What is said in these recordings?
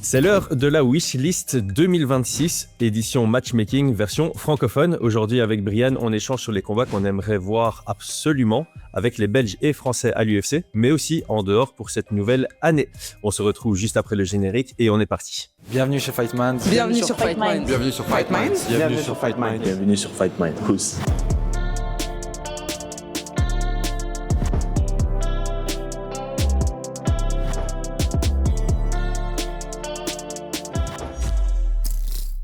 C'est l'heure de la Wishlist 2026, édition matchmaking version francophone. Aujourd'hui avec Brian, on échange sur les combats qu'on aimerait voir absolument avec les Belges et Français à l'UFC, mais aussi en dehors pour cette nouvelle année. On se retrouve juste après le générique et on est parti. Bienvenue chez Fight Minds. Bienvenue sur Fight Minds. Bienvenue sur Fight Minds. Bienvenue sur Fight Minds. Bienvenue sur Fight Minds. Tous.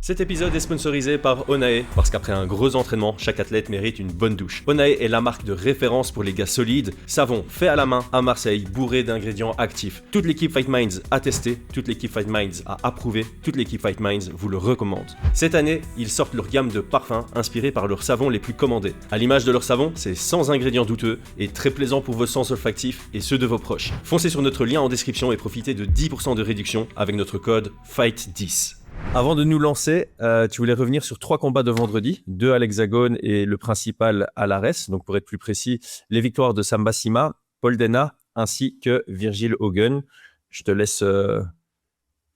Cet épisode est sponsorisé par Onae, parce qu'après un gros entraînement, chaque athlète mérite une bonne douche. Onae est la marque de référence pour les gars solides, savon fait à la main à Marseille, bourré d'ingrédients actifs. Toute l'équipe Fight Minds a testé, toute l'équipe Fight Minds a approuvé, toute l'équipe Fight Minds vous le recommande. Cette année, ils sortent leur gamme de parfums inspirés par leurs savons les plus commandés. À l'image de leur savon, c'est sans ingrédients douteux et très plaisant pour vos sens olfactifs et ceux de vos proches. Foncez sur notre lien en description et profitez de 10% de réduction avec notre code FIGHT10. Avant de nous lancer, tu voulais revenir sur 3 combats de vendredi, 2 à l'Hexagone et le principal à l'Ares. Donc pour être plus précis, les victoires de Samba Sima, Paul Dena ainsi que Virgil Hogan. Je te laisse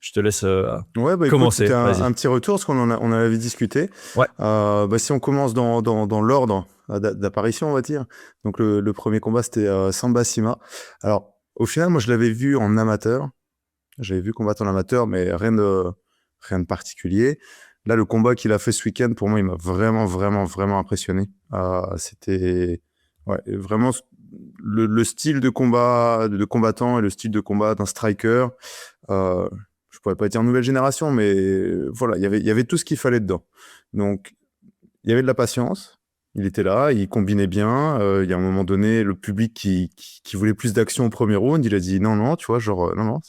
commencer. Écoute, c'était un petit retour parce qu'on en avait discuté. Ouais. Si on commence dans l'ordre d'apparition, on va dire. Donc le premier combat, c'était Samba Sima. Alors au final, moi je l'avais vu en amateur. J'avais vu combattre en amateur, mais rien de particulier. Là, le combat qu'il a fait ce week-end, pour moi, il m'a vraiment impressionné. C'était vraiment le style de combat de combattant et le style de combat d'un striker. Je pourrais pas dire nouvelle génération, mais voilà, il y avait tout ce qu'il fallait dedans. Donc, il y avait de la patience. Il était là, il combinait bien. Il y a un moment donné, le public qui voulait plus d'action au premier round, il a dit non, tu vois, genre non,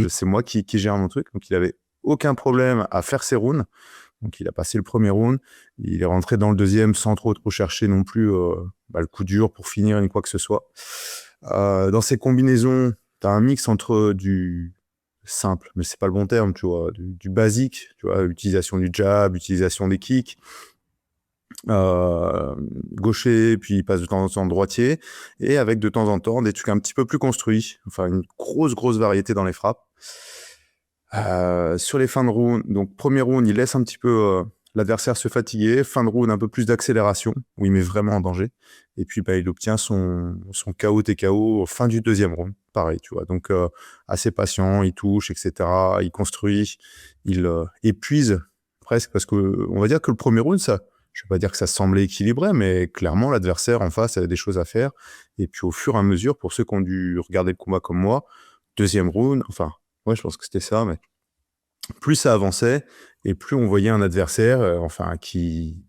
c'est moi qui gère mon truc. Donc, il avait aucun problème à faire ses rounds. Donc, il a passé le premier round. Il est rentré dans le deuxième sans trop chercher non plus le coup dur pour finir ni quoi que ce soit. Dans ces combinaisons, tu as un mix entre du simple, mais c'est pas le bon terme, tu vois, du basique, tu vois, utilisation du jab, utilisation des kicks, gaucher, puis il passe de temps en temps droitier, et avec de temps en temps des trucs un petit peu plus construits, enfin une grosse variété dans les frappes. Sur les fins de round, donc premier round, il laisse un petit peu l'adversaire se fatiguer, fin de round, un peu plus d'accélération, où il met vraiment en danger, et puis il obtient son KO TKO fin du deuxième round, pareil, tu vois, donc assez patient, il touche, etc., il construit, il épuise presque, parce que on va dire que le premier round, ça, je vais pas dire que ça semblait équilibré, mais clairement, l'adversaire en face avait des choses à faire, et puis au fur et à mesure, pour ceux qui ont dû regarder le combat comme moi, deuxième round, enfin, ouais, je pense que c'était ça, mais plus ça avançait et plus on voyait un adversaire qui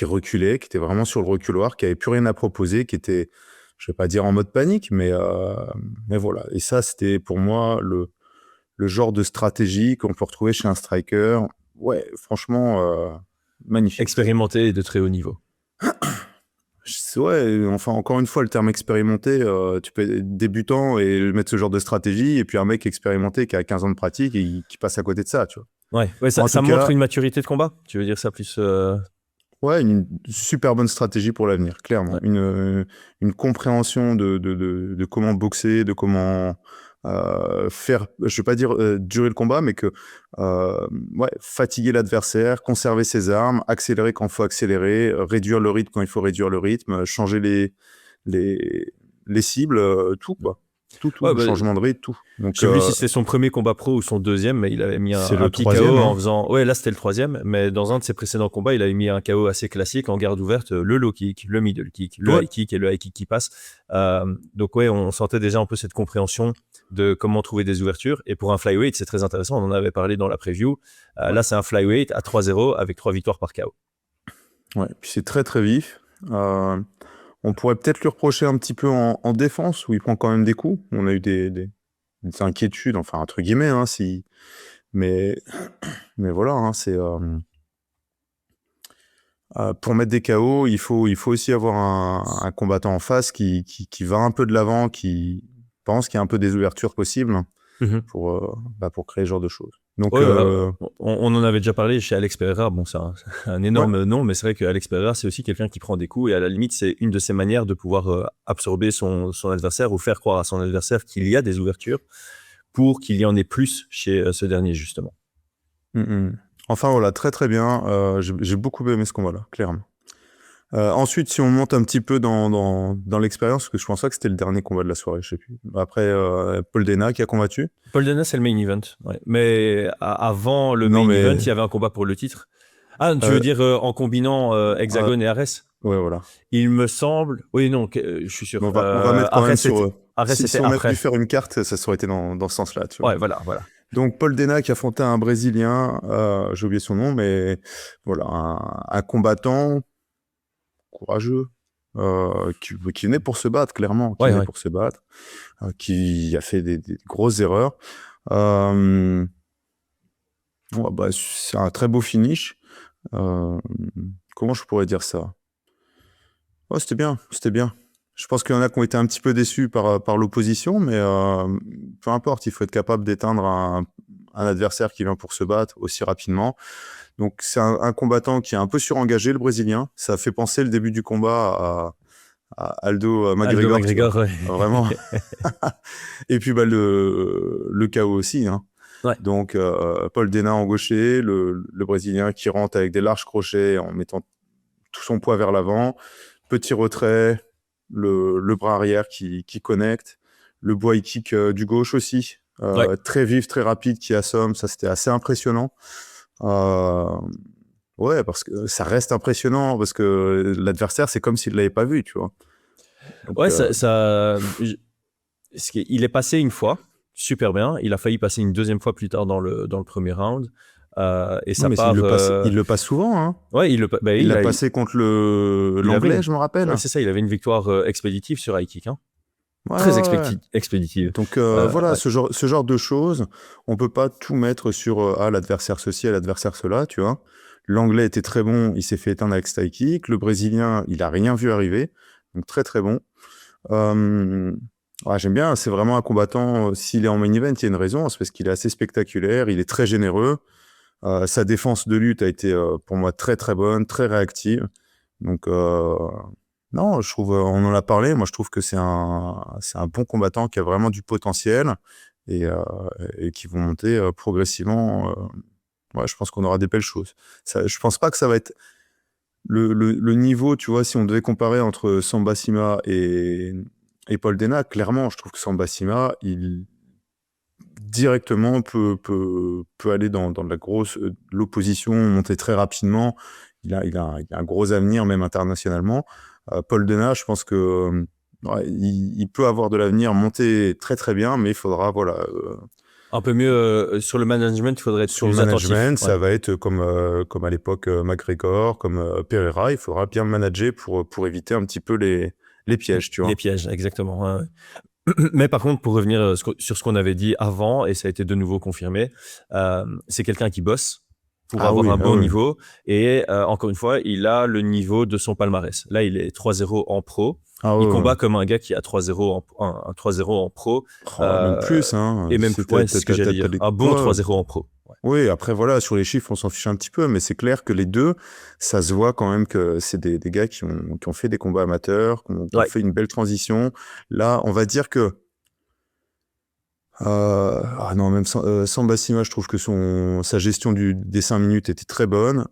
reculait, qui était vraiment sur le reculoir, qui avait plus rien à proposer, qui était, je vais pas dire en mode panique, mais voilà. Et ça, c'était pour moi le genre de stratégie qu'on peut retrouver chez un striker. Ouais, franchement, magnifique. Expérimenté et de très haut niveau. Ouais, enfin, encore une fois, le terme expérimenté, tu peux être débutant et mettre ce genre de stratégie, et puis un mec expérimenté qui a 15 ans de pratique et qui passe à côté de ça, tu vois. Ouais, ça montre une maturité de combat. Tu veux dire ça plus... Ouais, une super bonne stratégie pour l'avenir, clairement. Ouais. Une compréhension de comment boxer, de comment faire, je vais pas dire durer le combat, mais que fatiguer l'adversaire, conserver ses armes, accélérer quand il faut accélérer, réduire le rythme quand il faut réduire le rythme, changer les cibles, tout quoi. Tout, changement de rythme, tout. Donc, je sais plus si c'était son premier combat pro ou son deuxième, mais il avait mis un petit KO en faisant... Ouais, là c'était le troisième, mais dans un de ses précédents combats, il avait mis un KO assez classique en garde ouverte, le low kick, le middle kick, le high kick et le high kick qui passe. Donc ouais, on sentait déjà un peu cette compréhension de comment trouver des ouvertures. Et pour un flyweight, c'est très intéressant, on en avait parlé dans la preview. Là, c'est un flyweight à 3-0 avec 3 victoires par KO. Ouais, puis c'est très vif. On pourrait peut-être lui reprocher un petit peu en défense, où il prend quand même des coups. On a eu des inquiétudes, enfin, entre guillemets, hein, mais voilà, hein, c'est... pour mettre des KO, il faut aussi avoir un combattant en face qui va un peu de l'avant, qui pense qu'il y a un peu des ouvertures possibles pour créer ce genre de choses. Donc, on en avait déjà parlé chez Alex Pereira. Bon, c'est un énorme nom, mais c'est vrai qu'Alex Pereira, c'est aussi quelqu'un qui prend des coups et à la limite, c'est une de ses manières de pouvoir absorber son adversaire ou faire croire à son adversaire qu'il y a des ouvertures. pour qu'il y en ait plus chez ce dernier, justement. Enfin, voilà, très très bien. J'ai beaucoup aimé ce combat-là, clairement. Ensuite, si on monte un petit peu dans l'expérience, parce que je pense pas que c'était le dernier combat de la soirée, je sais plus. Après, Paul Dana qui a combattu. Paul Dana, c'est le main event. Ouais. Mais avant le main event, il y avait un combat pour le titre. Ah, tu veux dire en combinant Hexagone et Ares? Ouais, voilà. Il me semble... Oui, non, je suis sûr. On va mettre quand même sur... Ares, si on avait dû faire une carte, ça aurait été dans ce sens-là. Tu vois. Ouais, voilà. Donc, Paul Dana qui affrontait un Brésilien, j'ai oublié son nom, mais voilà, un combattant courageux, qui venait pour se battre, clairement, pour se battre, qui a fait des grosses erreurs. C'est un très beau finish. Comment je pourrais dire ça? C'était bien. Je pense qu'il y en a qui ont été un petit peu déçus par l'opposition, mais peu importe, il faut être capable d'éteindre un adversaire qui vient pour se battre aussi rapidement. Donc c'est un combattant qui est un peu surengagé, le Brésilien. Ça fait penser le début du combat à Aldo McGregor. Ouais. Vraiment. Et puis le KO aussi. Hein. Ouais. Donc Paul Dana en gaucher, le Brésilien qui rentre avec des larges crochets en mettant tout son poids vers l'avant. Petit retrait, le bras arrière qui connecte, le body kick du gauche aussi, très vif, très rapide, qui assomme. Ça, c'était assez impressionnant. Ouais, parce que ça reste impressionnant, parce que l'adversaire, c'est comme s'il ne l'avait pas vu, tu vois. Donc, il est passé une fois, super bien. Il a failli passer une deuxième fois plus tard dans le premier round. Et ça part, il le passe souvent. Hein. Ouais, il l'a passé contre l'anglais, je me rappelle. Ouais, c'est ça, il avait une victoire expéditive sur high kick. Hein. Ouais, très expéditive. Donc voilà, ce genre de choses, on peut pas tout mettre sur l'adversaire ceci, l'adversaire cela, tu vois. L'anglais était très bon, il s'est fait éteindre avec style kick. Le brésilien, il a rien vu arriver, donc très très bon. J'aime bien, c'est vraiment un combattant, s'il est en main event, il y a une raison, c'est parce qu'il est assez spectaculaire, il est très généreux. Sa défense de lutte a été pour moi très très bonne, très réactive. Donc non, je trouve, on en a parlé, moi je trouve que c'est un bon combattant qui a vraiment du potentiel et qui vont monter progressivement. Je pense qu'on aura des belles choses. Je pense pas que ça va être le niveau, tu vois, si on devait comparer entre Samba Sima et Paul Dana, clairement, je trouve que Samba Sima, il directement peut aller dans de la grosse l'opposition, monter très rapidement. Il a un gros avenir, même internationalement. Paul Dana, je pense que il peut avoir de l'avenir, monter très très bien, mais il faudra un peu mieux sur le management, il faudrait être sur plus le management, attentif. Ça va être comme à l'époque McGregor, comme Pereira. Il faudra bien manager pour éviter un petit peu les pièges, tu vois. Les pièges, exactement. Ouais. Mais par contre, pour revenir sur ce qu'on avait dit avant, et ça a été de nouveau confirmé, c'est quelqu'un qui bosse pour avoir un bon niveau. Et encore une fois, il a le niveau de son palmarès. Là, il est 3-0 en pro. Il combat comme un gars qui a 3-0 en pro. Même plus, hein. Et même plus, c'est ce que j'allais dire. Un bon 3-0 en pro. Ouais. Oui, après, voilà, sur les chiffres, on s'en fiche un petit peu, mais c'est clair que les deux, ça se voit quand même que c'est des gars qui ont fait des combats amateurs, qui ont fait une belle transition. Là, on va dire que même Samba Sima, je trouve que sa gestion des 5 minutes était très bonne.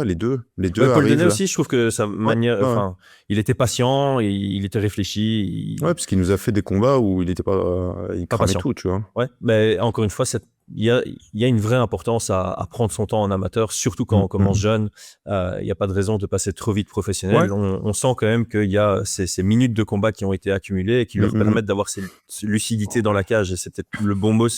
Les deux Paul Dana aussi, je trouve que sa manière, il était patient, il était réfléchi. Ouais, parce qu'il nous a fait des combats où il était il cramait tout, tu vois. Ouais, mais encore une fois, il y a une vraie importance à prendre son temps en amateur, surtout quand on commence jeune. Il n'y a pas de raison de passer trop vite professionnel. Ouais. On sent quand même qu'il y a ces minutes de combat qui ont été accumulées et qui leur permettent d'avoir cette lucidité dans la cage. Et c'est peut-être le bon mot,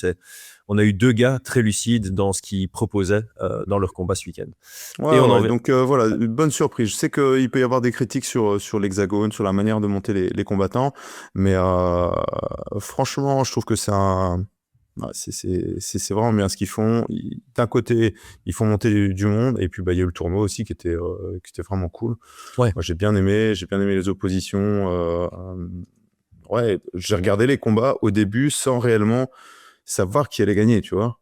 on a eu 2 gars très lucides dans ce qu'ils proposaient dans leur combat ce week-end. Donc voilà, une bonne surprise. Je sais qu'il peut y avoir des critiques sur l'hexagone, sur la manière de monter les combattants, mais franchement, je trouve que c'est vraiment bien ce qu'ils font. D'un côté, ils font monter du monde, et puis il y a eu le tournoi aussi qui était vraiment cool. Ouais. Moi, j'ai bien aimé les oppositions. J'ai regardé les combats au début sans réellement savoir qui allait gagner, tu vois.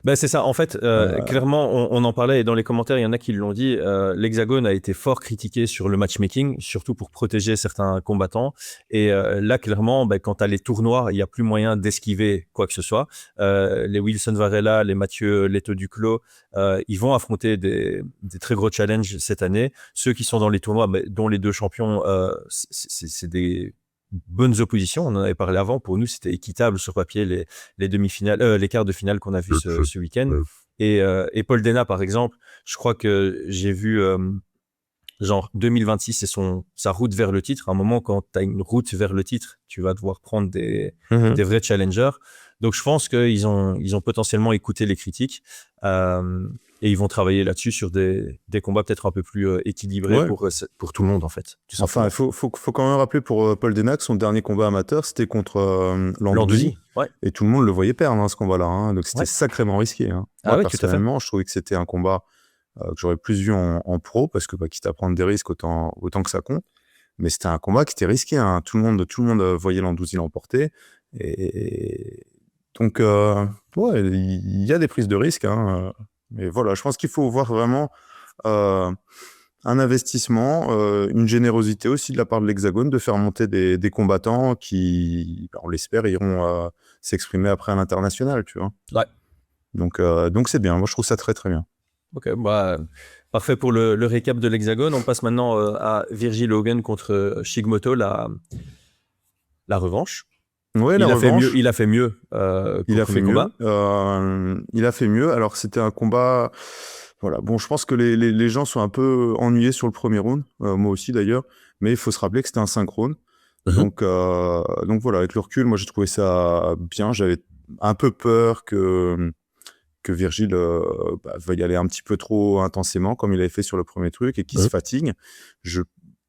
Ben c'est ça. En fait, clairement, on en parlait et dans les commentaires, il y en a qui l'ont dit. L'Hexagone a été fort critiqué sur le matchmaking, surtout pour protéger certains combattants. Et là, clairement, quand tu as les tournois, il n'y a plus moyen d'esquiver quoi que ce soit. Les Wilson Varela, les Mathieu Leto Duclos, ils vont affronter des très gros challenges cette année. Ceux qui sont dans les tournois, dont les deux champions, c'est des bonnes oppositions. On en avait parlé avant. Pour nous, c'était équitable sur papier les demi-finales, les quarts de finale qu'on a vu ce week-end. Et Paul Dena, par exemple, je crois que j'ai vu genre 2026, c'est sa route vers le titre. À un moment, quand tu as une route vers le titre, tu vas devoir prendre des vrais challengers. Donc, je pense qu'ils ont potentiellement écouté les critiques et ils vont travailler là-dessus sur des combats peut-être un peu plus équilibrés pour tout le monde, en fait. Enfin, il faut quand même rappeler pour Paul Dena que son dernier combat amateur, c'était contre Landouzi. Ouais. Et tout le monde le voyait perdre, ce combat-là. Hein. Donc, c'était sacrément risqué. Hein. Moi, personnellement, je trouvais que c'était un combat que j'aurais plus vu en pro, parce que quitte à prendre des risques, autant que ça compte. Mais c'était un combat qui était risqué. Hein. Tout le monde voyait Landouzi l'emporter. Et donc, il y a des prises de risques. Hein. Mais voilà, je pense qu'il faut voir vraiment un investissement, une générosité aussi de la part de l'Hexagone de faire monter des combattants qui, on l'espère, iront s'exprimer après à l'international, tu vois. Ouais. Donc c'est bien. Moi, je trouve ça très, très bien. Ok, parfait pour le récap de l'Hexagone. On passe maintenant à Virgil Hogan contre Shigmoto, la revanche. Ouais, il a fait mieux. Il a fait mieux. Il a fait mieux. Alors, c'était un combat. Voilà. Bon, je pense que les gens sont un peu ennuyés sur le premier round. Moi aussi, d'ailleurs. Mais il faut se rappeler que c'était un synchrone. Donc voilà, avec le recul, moi, j'ai trouvé ça bien. J'avais un peu peur que Virgil va y aller un petit peu trop intensément, comme il avait fait sur le premier truc, et qu'il se fatigue. Je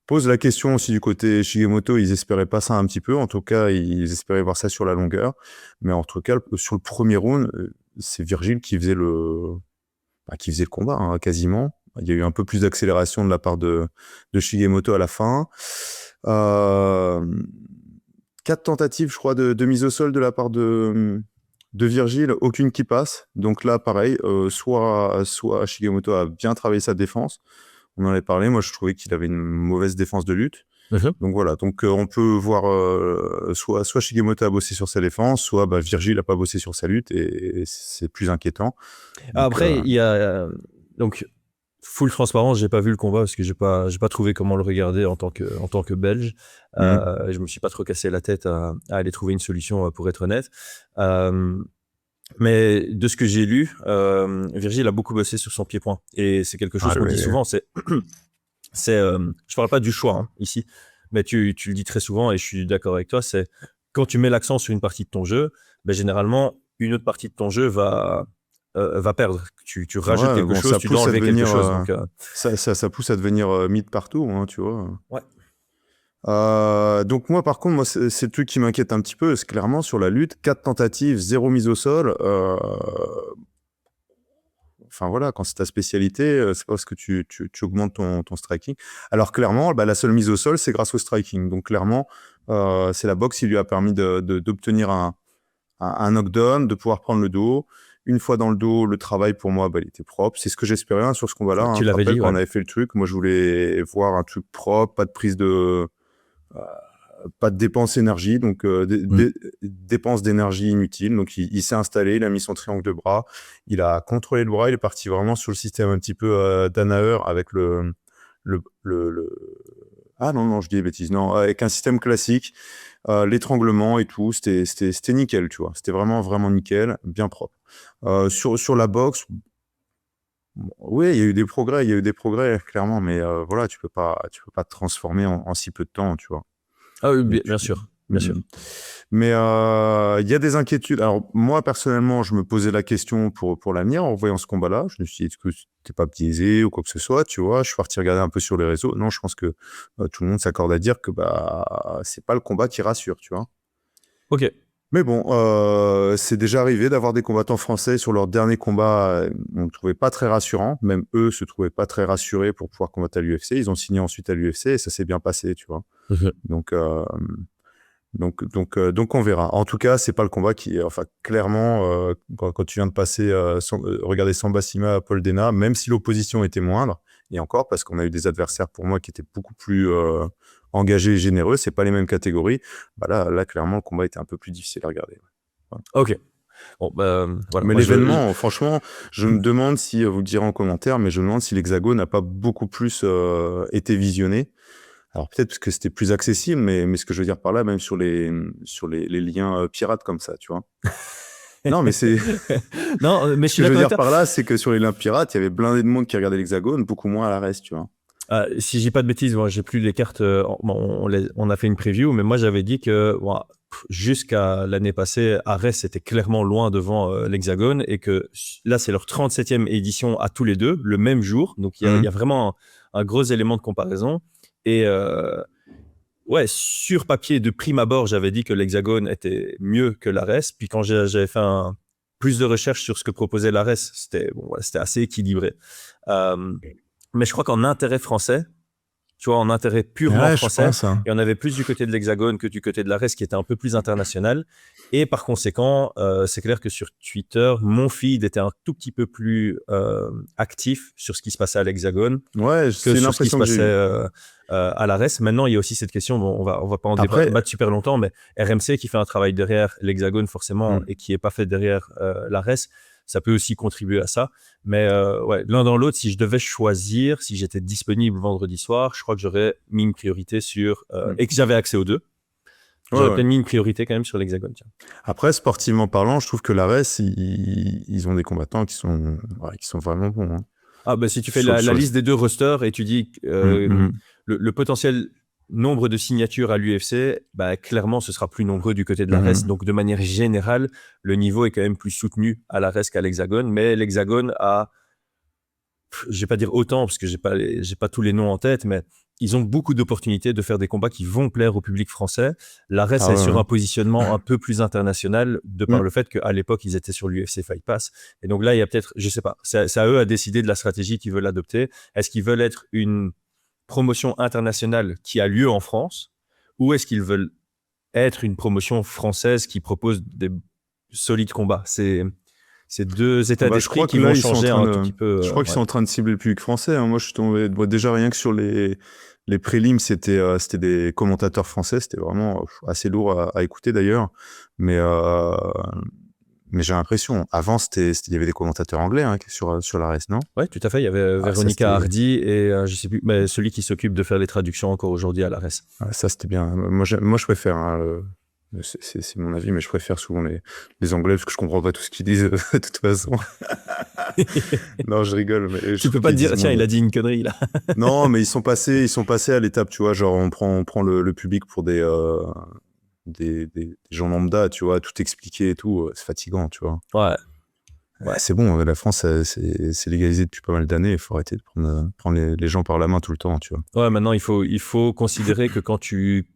pose la question aussi du côté Shigemoto, ils espéraient pas ça un petit peu. En tout cas, ils espéraient voir ça sur la longueur. Mais en tout cas, sur le premier round, c'est Virgil qui faisait le combat, hein, quasiment. Il y a eu un peu plus d'accélération de la part de Shigemoto à la fin. 4 tentatives, je crois, de mise au sol de la part de Virgil, aucune qui passe. Donc là, pareil, soit Shigemoto a bien travaillé sa défense. On en avait parlé. Moi, je trouvais qu'il avait une mauvaise défense de lutte. Donc voilà. Donc on peut voir soit Shigemoto a bossé sur sa défense, soit Virgil n'a pas bossé sur sa lutte, et c'est plus inquiétant. Donc, après, il y a donc full transparence. J'ai pas vu le combat parce que j'ai pas trouvé comment le regarder en tant que Belge. Je me suis pas trop cassé la tête à aller trouver une solution, pour être honnête. Mais de ce que j'ai lu, Virgil a beaucoup bossé sur son pied-point. Et c'est quelque chose qu'on dit souvent. Je parle pas du choix, hein, ici, mais tu le dis très souvent, et je suis d'accord avec toi. C'est quand tu mets l'accent sur une partie de ton jeu, généralement, une autre partie de ton jeu va perdre. Tu rajoutes quelque chose, tu dois enlever quelque chose. Donc, ça pousse à devenir mid partout, hein, tu vois. Ouais. Donc moi, par contre, c'est le truc qui m'inquiète un petit peu. C'est clairement sur la lutte, 4 tentatives, 0 mise au sol. Enfin voilà, quand c'est ta spécialité, c'est parce que tu augmentes ton striking. Alors clairement, la seule mise au sol, c'est grâce au striking. Donc clairement, c'est la boxe qui lui a permis d'obtenir un knockdown, de pouvoir prendre le dos. Une fois dans le dos, le travail pour moi, il était propre. C'est ce que j'espérais sur ce combat-là. Tu l'avais dit, quand on avait fait le truc. Moi, je voulais voir un truc propre, pas de prise de... pas de dépense d'énergie, donc dépense d'énergie inutile. Donc il s'est installé, il a mis son triangle de bras, il a contrôlé le bras, il est parti vraiment sur le système un petit peu Danaher avec ah non, je dis des bêtises, non, avec un système classique, l'étranglement et tout, c'était nickel, tu vois. C'était vraiment, vraiment nickel, bien propre. Sur la boxe, oui, il y a eu des progrès, clairement, mais voilà, tu peux pas te transformer en si peu de temps, tu vois. Ah oui, bien sûr. Mais il y a des inquiétudes. Alors moi, personnellement, je me posais la question pour l'avenir en voyant ce combat-là. Je me suis dit, est-ce que t'es pas biaisé ou quoi que ce soit, tu vois. Je suis parti regarder un peu sur les réseaux. Non, je pense que tout le monde s'accorde à dire que c'est pas le combat qui rassure, tu vois. Ok. Mais bon, c'est déjà arrivé d'avoir des combattants français sur leur dernier combat. On ne trouvait pas très rassurant. Même eux se trouvaient pas très rassurés pour pouvoir combattre à l'UFC. Ils ont signé ensuite à l'UFC et ça s'est bien passé, tu vois. Donc Donc on verra. En tout cas, c'est pas le combat qui, enfin, clairement, quand tu viens de passer, regarder Samba Sima à Paul Dena, même si l'opposition était moindre, et encore parce qu'on a eu des adversaires pour moi qui étaient beaucoup plus engagés et généreux, c'est pas les mêmes catégories. Bah là, clairement, le combat était un peu plus difficile à regarder. Ok. Bon, voilà. Mais l'événement, franchement, je me demande si, vous le direz en commentaire, mais je me demande si l'Hexagone n'a pas beaucoup plus été visionné. Alors peut-être parce que c'était plus accessible, mais ce que je veux dire par là, même sur les liens pirates comme ça, tu vois. Non, mais c'est... Non, mais ce que je veux dire par là, c'est que sur les liens pirates, il y avait blindé de monde qui regardait l'Hexagone, beaucoup moins à la reste, tu vois. Si j'ai pas de bêtises, moi j'ai plus les cartes. On a fait une preview, mais moi j'avais dit que jusqu'à l'année passée, Arès était clairement loin devant l'Hexagone et que là c'est leur 37e édition à tous les deux, le même jour. Donc il y a vraiment un gros élément de comparaison. Et sur papier, de prime abord, j'avais dit que l'Hexagone était mieux que l'Arès. Puis quand j'avais fait plus de recherches sur ce que proposait l'Arès, c'était assez équilibré. Mais je crois qu'en intérêt français, tu vois, en intérêt purement français, il y en avait plus du côté de l'Hexagone que du côté de l'Arès, qui était un peu plus international. Et par conséquent, c'est clair que sur Twitter, mon feed était un tout petit peu plus actif sur ce qui se passait à l'Hexagone que sur ce qui se passait à l'Arès. Maintenant, il y a aussi cette question, on va pas en débattre super longtemps, mais RMC qui fait un travail derrière l'Hexagone forcément et qui est pas fait derrière l'Arès, ça peut aussi contribuer à ça. Mais l'un dans l'autre, si je devais choisir, si j'étais disponible vendredi soir, je crois que j'aurais mis une priorité sur... et que j'avais accès aux deux. J'aurais peut-être mis une priorité quand même sur l'Hexagone. Tiens. Après, sportivement parlant, je trouve que l'Arès, ils ont des combattants qui sont vraiment bons. Hein. Ah, si tu fais la liste des deux rosters et tu dis le potentiel nombre de signatures à l'UFC, clairement, ce sera plus nombreux du côté de l'Arès. Donc, de manière générale, le niveau est quand même plus soutenu à l'Arès qu'à l'Hexagone. Mais l'Hexagone a, je vais pas dire autant, parce que j'ai pas tous les noms en tête, mais ils ont beaucoup d'opportunités de faire des combats qui vont plaire au public français. L'Arès est sur un positionnement un peu plus international, de par le fait qu'à l'époque, ils étaient sur l'UFC Fight Pass. Et donc là, il y a peut-être, je sais pas, c'est à eux à décider de la stratégie qu'ils veulent adopter. Est-ce qu'ils veulent être une promotion internationale qui a lieu en France, ou est-ce qu'ils veulent être une promotion française qui propose des solides combats? C'est deux états d'esprit qui vont changer un tout petit peu. Je crois qu'ils sont en train de cibler le public français. Hein. Moi, je suis tombé déjà rien que sur les prélims, c'était des commentateurs français. C'était vraiment assez lourd à écouter d'ailleurs. Mais j'ai l'impression, avant, il y avait des commentateurs anglais sur l'Arès, non? Oui, tout à fait. Il y avait Véronica Hardy et je sais plus, mais celui qui s'occupe de faire les traductions encore aujourd'hui à l'Arès. Ça, c'était bien. Moi, je préfère. C'est mon avis, mais je préfère souvent les Anglais parce que je comprends pas tout ce qu'ils disent de toute façon. Non, je rigole. Mais tu peux pas te dire, tiens, il a dit une connerie là. Non, mais ils sont passés à l'étape, tu vois, genre on prend le public pour des gens lambda, tu vois, tout expliquer et tout, c'est fatigant, tu vois. Ouais, c'est bon, la France, c'est légalisé depuis pas mal d'années, il faut arrêter de prendre les gens par la main tout le temps, tu vois. Ouais, maintenant, il faut considérer que quand tu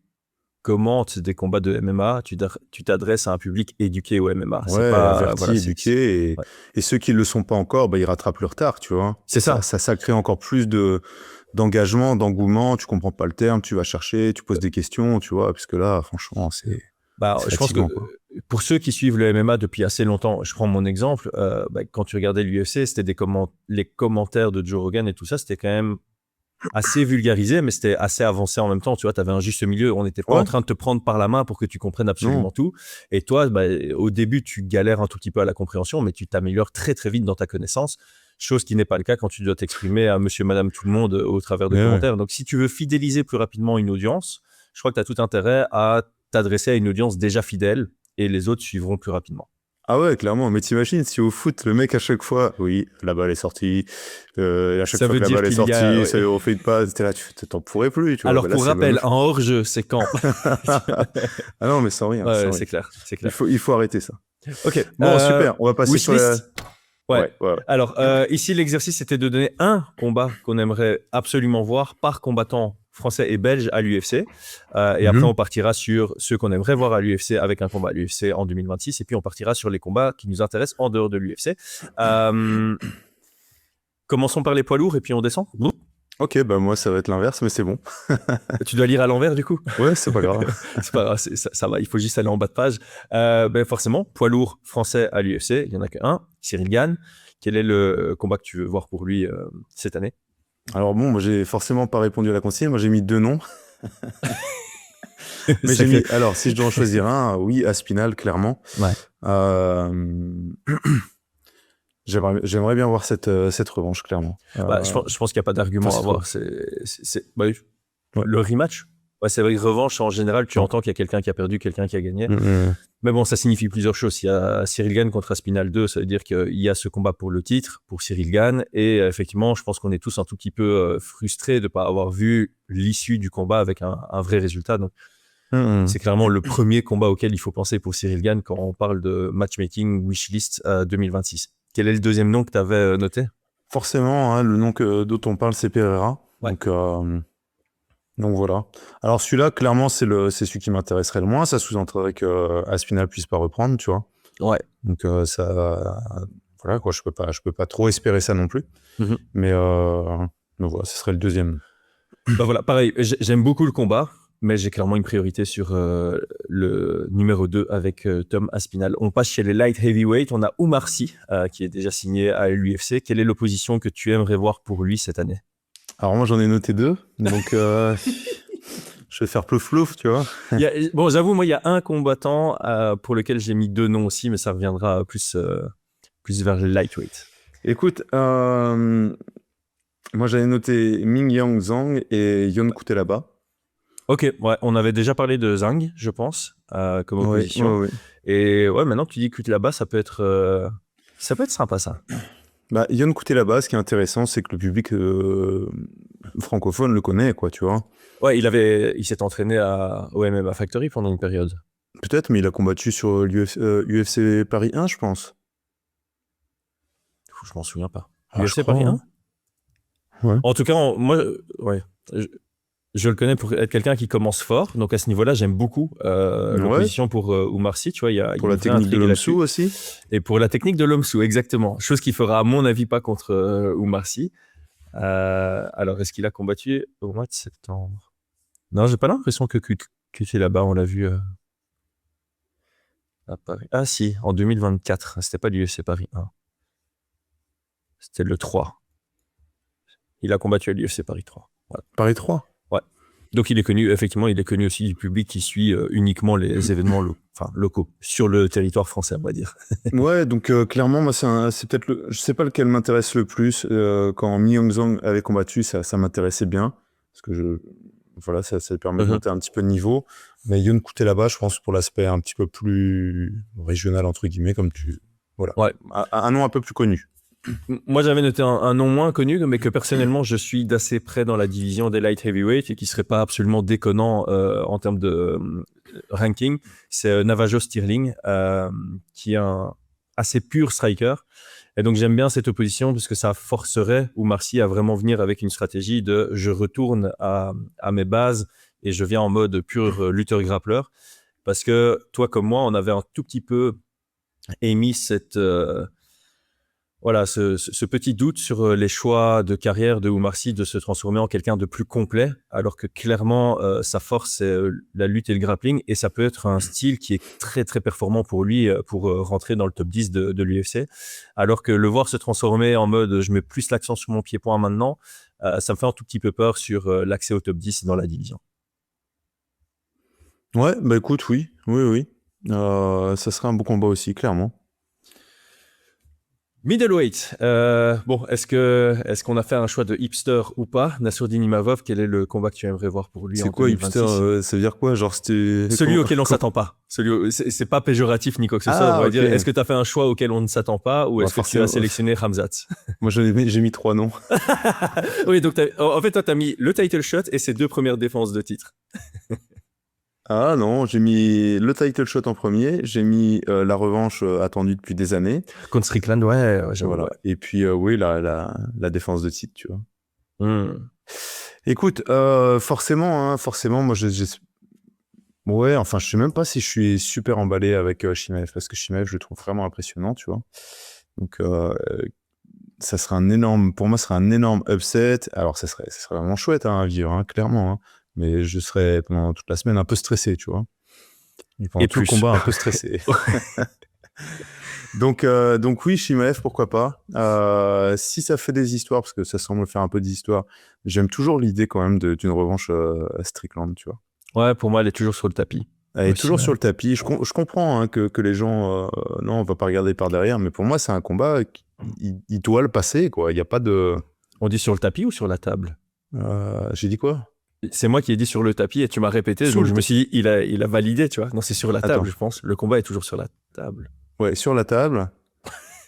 commentes des combats de MMA, tu t'adresses à un public éduqué au MMA. C'est pas averti, éduqué, et ceux qui le sont pas encore, ils rattrapent le retard, tu vois. C'est ça. Ça crée encore plus d'engagement, d'engouement, tu comprends pas le terme, tu vas chercher, tu poses des questions, tu vois, puisque là, franchement, c'est je pense que pour ceux qui suivent le MMA depuis assez longtemps, je prends mon exemple, quand tu regardais l'UFC, c'était les commentaires de Joe Rogan et tout ça, c'était quand même assez vulgarisé, mais c'était assez avancé en même temps. Tu vois, tu avais un juste milieu. On n'était pas en train de te prendre par la main pour que tu comprennes absolument tout. Et toi, au début, tu galères un tout petit peu à la compréhension, mais tu t'améliores très, très vite dans ta connaissance. Chose qui n'est pas le cas quand tu dois t'exprimer à monsieur, madame, tout le monde au travers de commentaires. Donc, si tu veux fidéliser plus rapidement une audience, je crois que tu as tout intérêt à t'adresser à une audience déjà fidèle et les autres suivront plus rapidement. Ah ouais, clairement. Mais t'imagines, si au foot, le mec, à chaque fois, la balle est sortie, à chaque fois que la balle est sortie, ça on fait une passe, t'es là, t'en pourrais plus. Tu vois. Alors, pour rappel, un hors-jeu, c'est quand? Ah non, mais sans rien. Ouais, c'est clair. Il faut arrêter ça. Ok. Bon, super. On va passer sur la... Ouais. Alors, ici, l'exercice, c'était de donner un combat qu'on aimerait absolument voir par combattant français et belge à l'UFC. Et après, on partira sur ceux qu'on aimerait voir à l'UFC avec un combat à l'UFC en 2026. Et puis, on partira sur les combats qui nous intéressent en dehors de l'UFC. Commençons par les poids lourds et puis on descend. Ok, bah moi ça va être l'inverse, mais c'est bon. Tu dois lire à l'envers du coup. Ouais, c'est pas grave. C'est pas grave, ça va, il faut juste aller en bas de page. Forcément, poids lourd français à l'UFC, il y en a qu'un, Cyril Gane. Quel est le combat que tu veux voir pour lui cette année? Alors bon, moi j'ai forcément pas répondu à la consigne. Moi j'ai mis 2 noms. Mais j'ai mis. Alors si je dois en choisir un, oui, Aspinal, clairement. Ouais. J'aimerais bien voir cette revanche, clairement. Je pense qu'il n'y a pas d'argument à avoir. Ouais. Le rematch. Ouais, c'est vrai que revanche, en général, tu entends qu'il y a quelqu'un qui a perdu, quelqu'un qui a gagné. Mais bon, ça signifie plusieurs choses. Il y a Cyril Gane contre Aspinal 2, ça veut dire qu'il y a ce combat pour le titre, pour Cyril Gane. Et effectivement, je pense qu'on est tous un tout petit peu frustrés de ne pas avoir vu l'issue du combat avec un vrai résultat. Donc, c'est clairement le premier combat auquel il faut penser pour Cyril Gane quand on parle de matchmaking wishlist 2026. Quel est le deuxième nom que tu avais noté? Forcément, hein, le nom dont on parle, c'est Pereira. Ouais. Donc voilà. Alors celui-là, clairement, c'est celui qui m'intéresserait le moins. Ça sous-entendrait que Aspinal puisse pas reprendre, tu vois. Ouais. Donc voilà quoi, je peux pas trop espérer ça non plus. Mais voilà, ce serait le deuxième. Bah voilà, pareil, j'aime beaucoup le combat, mais j'ai clairement une priorité sur le numéro 2 avec Tom Aspinal. On passe chez les light heavyweight. On a Oumar Sy qui est déjà signé à l'UFC. Quelle est l'opposition que tu aimerais voir pour lui cette année? Alors moi j'en ai noté 2, donc je vais faire plouf-plouf, tu vois. Bon, j'avoue, moi il y a un combattant pour lequel j'ai mis 2 noms aussi, mais ça reviendra plus vers le lightweight. Écoute, moi j'avais noté Ming Yang Zhang et Yon Kutelaba. Ok, ouais, on avait déjà parlé de Zhang, je pense, comme opposition. Ouais. Et ouais, maintenant que tu dis Kutelaba, ça peut être sympa ça. Bah, Yon Kutelaba, ce qui est intéressant, c'est que le public francophone le connaît, quoi, tu vois. Ouais, il s'est entraîné au MMA Factory pendant une période. Peut-être, mais il a combattu sur UFC Paris 1, je pense. Je m'en souviens pas. UFC Paris 1 Ouais. En tout cas, je le connais pour être quelqu'un qui commence fort. Donc à ce niveau-là, j'aime beaucoup l'opposition pour Oumar Sy. Tu vois, pour la technique de l'Omsou aussi. Et pour la technique de l'Omsou, exactement. Chose qu'il fera, à mon avis, pas contre Oumar Sy. Alors, est-ce qu'il a combattu au mois de septembre? Non, j'ai pas l'impression que c'est là-bas, on l'a vu à Paris. Ah si, en 2024. C'était pas l'UFC Paris 1. C'était le 3. Il a combattu à l'UFC Paris 3. Voilà. Paris 3? Ouais. Donc il est connu aussi du public qui suit uniquement les événements locaux, sur le territoire français, on va dire. Ouais, donc clairement, moi, c'est peut-être je sais pas lequel m'intéresse le plus. Quand Mi Hong Zhang avait combattu, ça m'intéressait bien. Parce que voilà, ça permet de monter un petit peu de niveau. Mais Yon Kutelaba, je pense, pour l'aspect un petit peu plus régional, entre guillemets, voilà. Ouais. Un nom un peu plus connu. Moi, j'avais noté un nom moins connu, mais que personnellement, je suis d'assez près dans la division des light heavyweight et qui serait pas absolument déconnant en termes de ranking. C'est Navajo Stirling, qui est un assez pur striker. Et donc, j'aime bien cette opposition parce que ça forcerait Oumar Sy à vraiment venir avec une stratégie de je retourne à mes bases et je viens en mode pur lutteur-grappleur. Parce que toi comme moi, on avait un tout petit peu émis cette... Voilà, ce petit doute sur les choix de carrière de Oumar Sy de se transformer en quelqu'un de plus complet, alors que clairement, sa force, c'est la lutte et le grappling, et ça peut être un style qui est très, très performant pour lui, pour rentrer dans le top 10 de l'UFC, alors que le voir se transformer en mode « je mets plus l'accent sur mon pied-point maintenant », ça me fait un tout petit peu peur sur l'accès au top 10 dans la division. Ouais, bah écoute, oui. Ça serait un bon combat aussi, clairement. Middleweight. Bon, est-ce qu'on a fait un choix de hipster ou pas? Nassourdine Imavov, quel est le combat que tu aimerais voir pour lui en 2026? C'est quoi hipster? Ça veut dire quoi? Genre celui auquel on s'attend pas. C'est pas péjoratif ni quoi que ce soit. On va dire, est-ce que tu as fait un choix auquel on ne s'attend pas ou est-ce que tu as sélectionné Khamzat? Moi, j'ai mis 3 noms. Oui, donc en fait, toi, tu as mis le title shot et ses 2 premières défenses de titre. Ah non, j'ai mis le title shot en premier, j'ai mis la revanche attendue depuis des années. Contre Strickland, ouais. Voilà. Ouais. Et puis, oui, la défense de titre, tu vois. Écoute, forcément, moi, ouais, enfin, je sais même pas si je suis super emballé avec Chimaev, parce que Chimaev, je le trouve vraiment impressionnant, tu vois. Donc, ça serait un énorme, pour moi, ce serait un énorme upset. Alors, ça serait vraiment chouette à vivre, hein, clairement. Hein. Mais je serais pendant toute la semaine un peu stressé, tu vois. Et pendant tout le combat, un peu stressé. Donc oui, Chimaev, pourquoi pas. Si ça fait des histoires, parce que ça semble faire un peu d'histoire, j'aime toujours l'idée quand même d'une revanche à Strickland, tu vois. Ouais, pour moi, elle est toujours sur le tapis. Elle est Aussi, toujours ouais. sur le tapis. Je comprends hein, que les gens, non, on va pas regarder par derrière, mais pour moi, c'est un combat, il doit le passer, quoi. Il n'y a pas de... On dit sur le tapis ou sur la table? J'ai dit quoi? C'est moi qui ai dit sur le tapis et tu m'as répété, donc je me suis dit, il a validé, tu vois. Non, c'est sur la table, Attends. je pense. Le combat est toujours sur la table. Ouais, sur la table.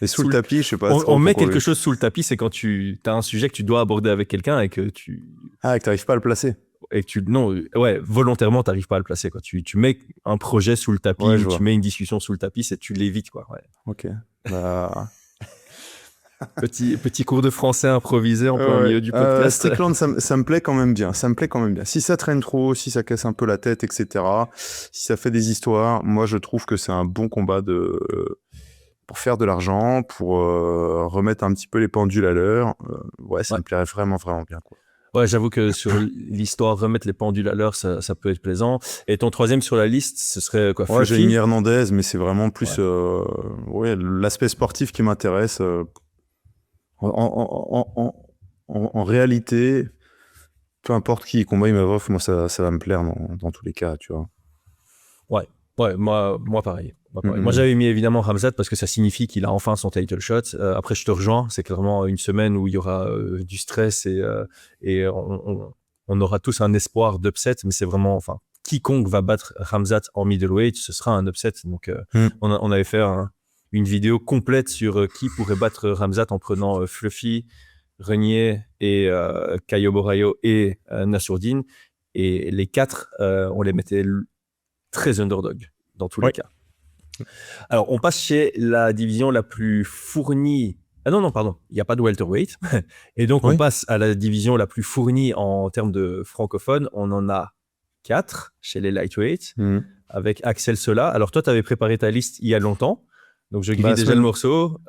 Et sous le tapis, je sais pas. On met quelque chose sous le tapis, c'est quand tu as un sujet que tu dois aborder avec quelqu'un et que tu... Ah, que t'arrives pas à le placer. Et que tu... Non, ouais, volontairement, t'arrives pas à le placer, quoi. Tu mets un projet sous le tapis, Ouais, je ou vois. tu mets une discussion sous le tapis, tu l'évites, quoi. Ouais. Ok. Bah... Petit cours de français improvisé en plein milieu du podcast. Strickland, ça me plaît quand même bien. Ça me plaît quand même bien. Si ça traîne trop, si ça casse un peu la tête, etc., si ça fait des histoires, moi, je trouve que c'est un bon combat pour faire de l'argent, pour remettre un petit peu les pendules à l'heure. Ouais, ça me plairait vraiment, vraiment bien, quoi. Ouais, j'avoue que sur l'histoire, remettre les pendules à l'heure, ça peut être plaisant. Et ton troisième sur la liste, ce serait quoi? Ouais, j'ai Fluffy? mis Hernandez, mais c'est vraiment plus l'aspect sportif qui m'intéresse. En réalité, peu importe qui combat Imavov, moi ça va me plaire dans tous les cas, tu vois. Ouais, moi pareil. Moi, j'avais mis évidemment Khamzat parce que ça signifie qu'il a enfin son title shot. Après, je te rejoins. C'est clairement une semaine où il y aura du stress et on aura tous un espoir d'upset. Mais c'est vraiment, enfin, quiconque va battre Khamzat en middleweight, ce sera un upset. Donc, on avait fait une vidéo complète sur qui pourrait battre Khamzat en prenant Fluffy, Renier et Caio Borraio et Nassourdine. Et les quatre, on les mettait très underdog dans tous les cas. Alors, on passe chez la division la plus fournie. Ah non, pardon, il n'y a pas de welterweight. Et donc, on passe à la division la plus fournie en termes de francophones. On en a 4 chez les lightweights avec Axel Sola. Alors, toi, tu avais préparé ta liste il y a longtemps. Donc, je grille déjà le morceau.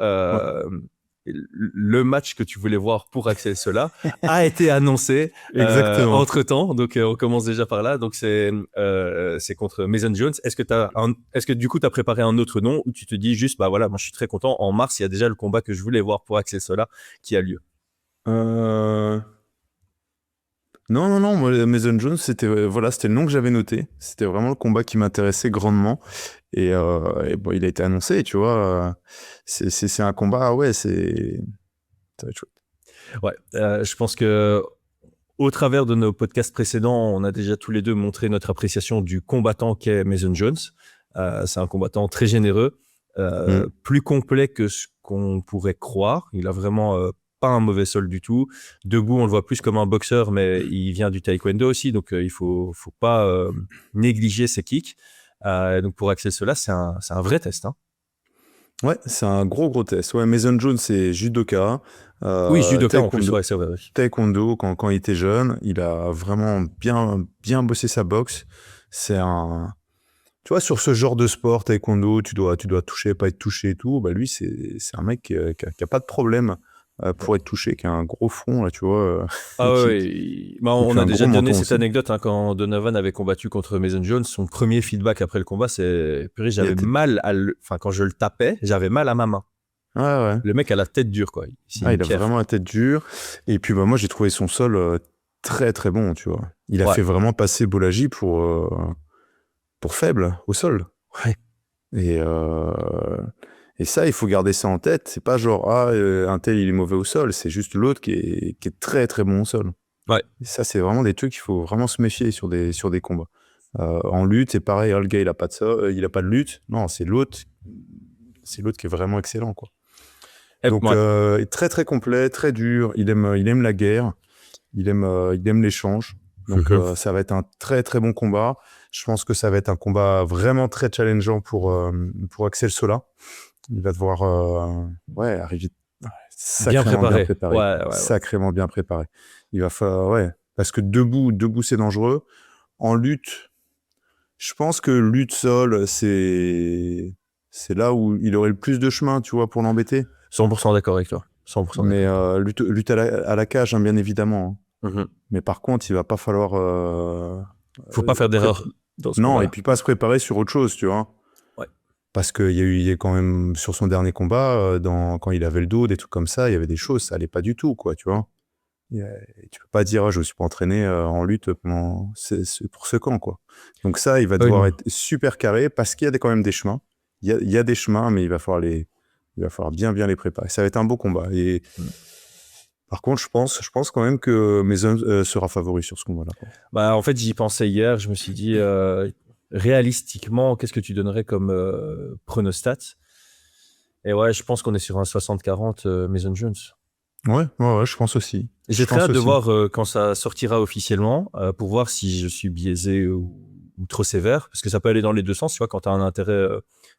Le match que tu voulais voir pour Axel Sola a été annoncé entre-temps. Donc, on commence déjà par là. Donc, c'est contre Mason Jones. Est-ce que du coup, tu as préparé un autre nom ou tu te dis juste, bah voilà, moi, je suis très content. En mars, il y a déjà le combat que je voulais voir pour Axel Sola qui a lieu. Non. Moi, Mason Jones, c'était le nom que j'avais noté. C'était vraiment le combat qui m'intéressait grandement. Et bon, il a été annoncé, tu vois. C'est un combat, ouais, ça va être chouette. Ouais, je pense que au travers de nos podcasts précédents, on a déjà tous les deux montré notre appréciation du combattant qu'est Mason Jones. C'est un combattant très généreux, plus complet que ce qu'on pourrait croire. Il a vraiment pas un mauvais sol du tout. Debout, on le voit plus comme un boxeur, mais il vient du taekwondo aussi, donc il faut pas négliger ses kicks. Donc pour Axel Sola, c'est un vrai test. Hein. Ouais, c'est un gros test. Ouais, Mason Jones, c'est judoka. Oui, judoka en plus, ouais, c'est vrai. Taekwondo, quand il était jeune, il a vraiment bien bossé sa boxe. C'est un... Tu vois, sur ce genre de sport, taekwondo, tu dois toucher, pas être touché et tout. Bah lui, c'est un mec qui a pas de problème pour être touché, qui a un gros front, là, tu vois. On a déjà donné cette anecdote hein, quand Donovan avait combattu contre Mason Jones. Son premier feedback après le combat, c'est j'avais mal quand je le tapais, j'avais mal à ma main. Ouais. Le mec a la tête dure, quoi. Il a vraiment la tête dure. Et puis, bah, moi, j'ai trouvé son sol très, très bon, tu vois. Il a fait vraiment passer Bolaji pour faible au sol. Ouais. Et ça, il faut garder ça en tête. C'est pas genre, un tel, il est mauvais au sol. C'est juste l'autre qui est très, très bon au sol. Ouais. Et ça, c'est vraiment des trucs qu'il faut vraiment se méfier sur des combats. En lutte, c'est pareil. Olga, il a pas de lutte. Non, c'est l'autre qui est vraiment excellent, quoi. Donc, très, très complet, très dur. Il aime la guerre. Il aime l'échange. Donc, ça va être un très, très bon combat. Je pense que ça va être un combat vraiment très challengeant pour Axel Sola. Il va devoir arriver sacrément bien préparé. Sacrément bien préparé. Il va falloir, parce que debout, c'est dangereux. En lutte, je pense que lutte sol, c'est là où il aurait le plus de chemin, tu vois, pour l'embêter. 100% d'accord avec toi. 100%. Mais lutte à la cage, hein, bien évidemment. Hein. Mhm. Mais par contre, il va pas falloir. Faut pas faire d'erreur dans ce Non, combat-là. et puis pas se préparer sur autre chose, tu vois. Ouais. Parce qu'il y a quand même, sur son dernier combat, quand il avait le dos, des trucs comme ça, il y avait des choses, ça allait pas du tout, quoi, tu vois. Et tu peux pas dire, je me suis pas entraîné en lutte c'est pour ce camp, quoi. Donc ça, il va devoir être super carré parce qu'il y a quand même des chemins. Il y a des chemins, mais il va falloir bien les préparer. Ça va être un beau combat. Et par contre, je pense quand même que Mason sera favori sur ce combat-là. Quoi. Bah, en fait, j'y pensais hier. Je me suis dit, réalistiquement, qu'est-ce que tu donnerais comme pronostat? Et ouais, je pense qu'on est sur un 60-40 Mason Jones. Ouais, je pense aussi. J'ai très hâte de voir quand ça sortira officiellement pour voir si je suis biaisé ou trop sévère, parce que ça peut aller dans les deux sens. Tu vois, quand tu as un intérêt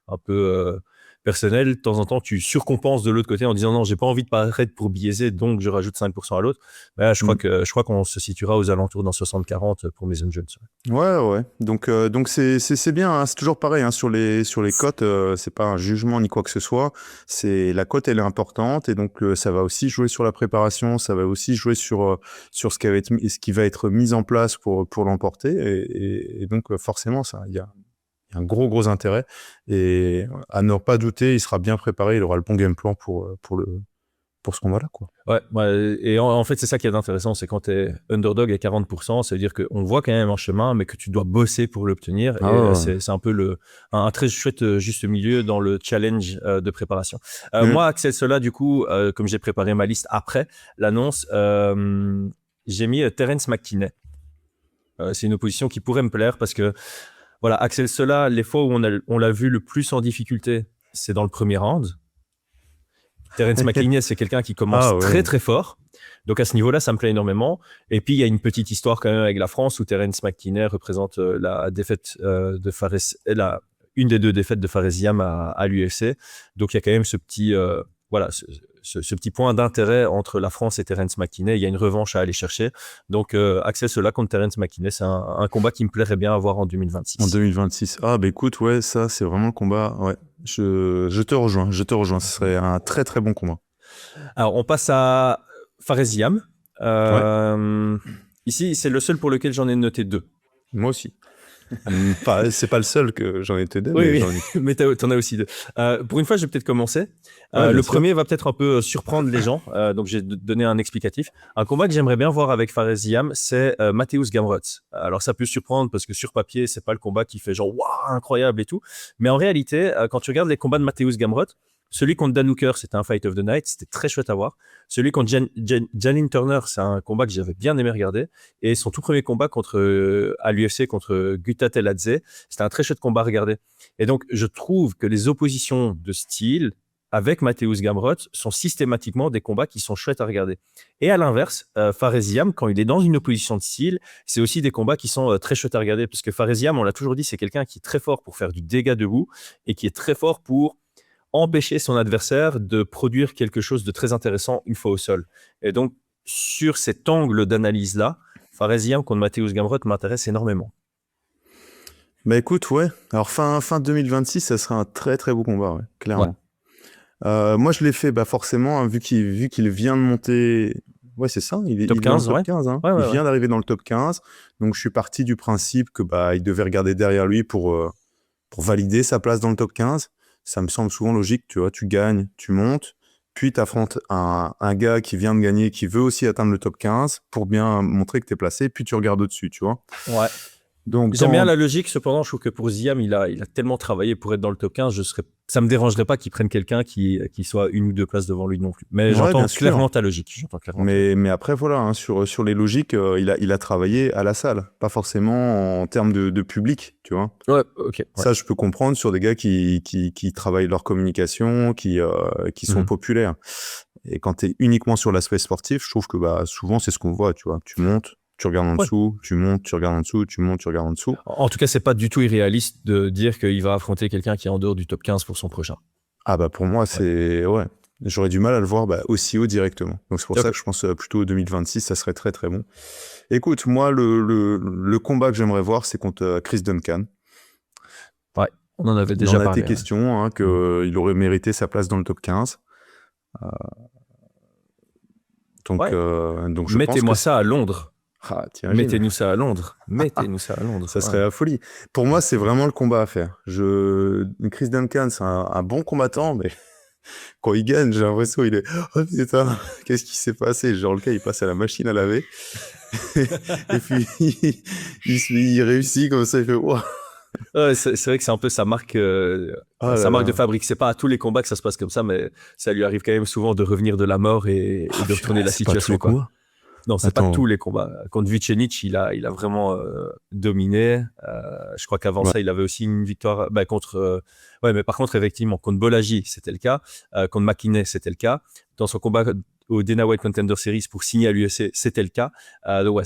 un peu personnel, de temps en temps, tu surcompenses de l'autre côté en disant non, j'ai pas envie de paraître pour biaiser, donc je rajoute 5% à l'autre. Bah, je crois qu'on se situera aux alentours d'un 60-40 pour Mason Jones. Ouais. Donc c'est bien. Hein. C'est toujours pareil hein, sur les cotes. C'est pas un jugement ni quoi que ce soit. C'est la cote, elle est importante et donc ça va aussi jouer sur la préparation. Ça va aussi jouer sur ce qui va être mis en place pour l'emporter et donc forcément ça, il y a un gros intérêt et à ne pas douter, il sera bien préparé. Il aura le bon game plan pour ce combat-là, quoi. Ouais, et en fait, c'est ça qui est intéressant, c'est quand tu es underdog à 40%, ça veut dire qu'on voit quand même un chemin, mais que tu dois bosser pour l'obtenir. C'est un peu un très chouette juste milieu dans le challenge de préparation. Moi, Axel Sola, du coup, comme j'ai préparé ma liste après l'annonce, j'ai mis Terence McKinney. C'est une opposition qui pourrait me plaire parce que, voilà, Axel Sola, les fois où on l'a vu le plus en difficulté, c'est dans le premier round. Terence McKinney, c'est quelqu'un qui commence très fort. Donc à ce niveau-là, ça me plaît énormément. Et puis il y a une petite histoire quand même avec la France où Terence McKinney représente la défaite de Fares, une des deux défaites de Faresiam à l'UFC. Donc il y a quand même ce petit ce petit point d'intérêt entre la France et Terence McKinney. Il y a une revanche à aller chercher. Donc Axel Sola contre Terence McKinney, c'est un combat qui me plairait bien à voir en 2026. En 2026. Ah bah écoute, ouais, ça c'est vraiment le combat. Ouais. Je te rejoins. Ce serait un très très bon combat. Alors, on passe à Faresiam. Ici, c'est le seul pour lequel j'en ai noté 2. Moi aussi. C'est pas le seul que j'en ai été 2. Oui, mais t'en as aussi 2. Pour une fois, je vais peut-être commencer. Le premier va peut-être un peu surprendre les gens. Donc, j'ai donné un explicatif. Un combat que j'aimerais bien voir avec Faresiam, c'est Mateusz Gamrot. Alors, ça peut surprendre parce que sur papier, c'est pas le combat qui fait genre waouh, incroyable et tout. Mais en réalité, quand tu regardes les combats de Mateusz Gamrot, celui contre Dan Hooker, c'était un fight of the night, c'était très chouette à voir. Celui contre Jalin Turner, c'est un combat que j'avais bien aimé regarder. Et son tout premier combat à l'UFC contre Guta Teladze, c'était un très chouette combat à regarder. Et donc, je trouve que les oppositions de style avec Mateusz Gamrot sont systématiquement des combats qui sont chouettes à regarder. Et à l'inverse, Faresiam, quand il est dans une opposition de style, c'est aussi des combats qui sont très chouettes à regarder. Parce que Faresiam, on l'a toujours dit, c'est quelqu'un qui est très fort pour faire du dégât debout et qui est très fort pour empêcher son adversaire de produire quelque chose de très intéressant une fois au sol. Et donc, sur cet angle d'analyse-là, Faresiam contre Mateusz Gamrot m'intéresse énormément. Bah écoute, ouais. Alors fin 2026, ça sera un très très beau combat, ouais, clairement. Ouais. Moi, je l'ai fait, forcément, hein, vu qu'il vient de monter... Ouais, c'est ça, il est top 15, dans le top 15. Hein. Il vient d'arriver dans le top 15. Donc, je suis parti du principe que il devait regarder derrière lui pour valider sa place dans le top 15. Ça me semble souvent logique, tu vois, tu gagnes, tu montes, puis tu affrontes un gars qui vient de gagner, qui veut aussi atteindre le top 15 pour bien montrer que tu es placé, puis tu regardes au-dessus, tu vois. Ouais. Donc, j'aime bien la logique, cependant, je trouve que pour Ziam, il a tellement travaillé pour être dans le top 15, ça me dérangerait pas qu'il prenne quelqu'un qui soit une ou deux places devant lui non plus. Mais j'entends clairement ta logique. Mais après, voilà, hein, sur les logiques, il a travaillé à la salle, pas forcément en termes de public, tu vois. Ouais, ok. Ouais. Ça, je peux comprendre sur des gars qui travaillent leur communication, qui sont populaires. Et quand tu es uniquement sur l'aspect sportif, je trouve que souvent, c'est ce qu'on voit, tu vois. Tu montes, tu regardes en dessous, tu montes, tu regardes en dessous, tu montes, tu regardes en dessous. En tout cas, c'est pas du tout irréaliste de dire qu'il va affronter quelqu'un qui est en dehors du top 15 pour son prochain. Ah pour moi, c'est... Ouais. J'aurais du mal à le voir aussi haut directement. Donc c'est pour ça que je pense plutôt 2026, ça serait très très bon. Écoute, moi, le combat que j'aimerais voir, c'est contre Chris Duncan. Ouais, on en avait déjà parlé. Il en a été question, qu'il aurait mérité sa place dans le top 15. Donc, Ouais. donc je pense Mettez-moi que ça à Londres. t'imagines. Mettez-nous ça à Londres. Mettez-nous ça à Londres. Ça serait la folie. Pour moi, c'est vraiment le combat à faire. Chris Duncan, c'est un bon combattant, mais quand il gagne, j'ai l'impression il est oh putain, qu'est-ce qui s'est passé? Genre le gars, il passe à la machine à laver et puis il réussit comme ça, il fait wow. Ouais, c'est vrai que c'est un peu sa marque, Ah sa là marque là. de fabrique. C'est pas à tous les combats que ça se passe comme ça, mais ça lui arrive quand même souvent de revenir de la mort et de retourner la C'est pas tous situation, les quoi. combats. Non, c'est Attends. pas tous les combats. Contre Vucenic, il a vraiment dominé. Je crois qu'avant Ouais. ça, il avait aussi une victoire contre. Ouais, mais par contre, effectivement, contre Bolaji, c'était le cas. Contre McKinney, c'était le cas. Dans son combat au Dana White Contender Series pour signer à l'UFC, c'était le cas. Donc ouais,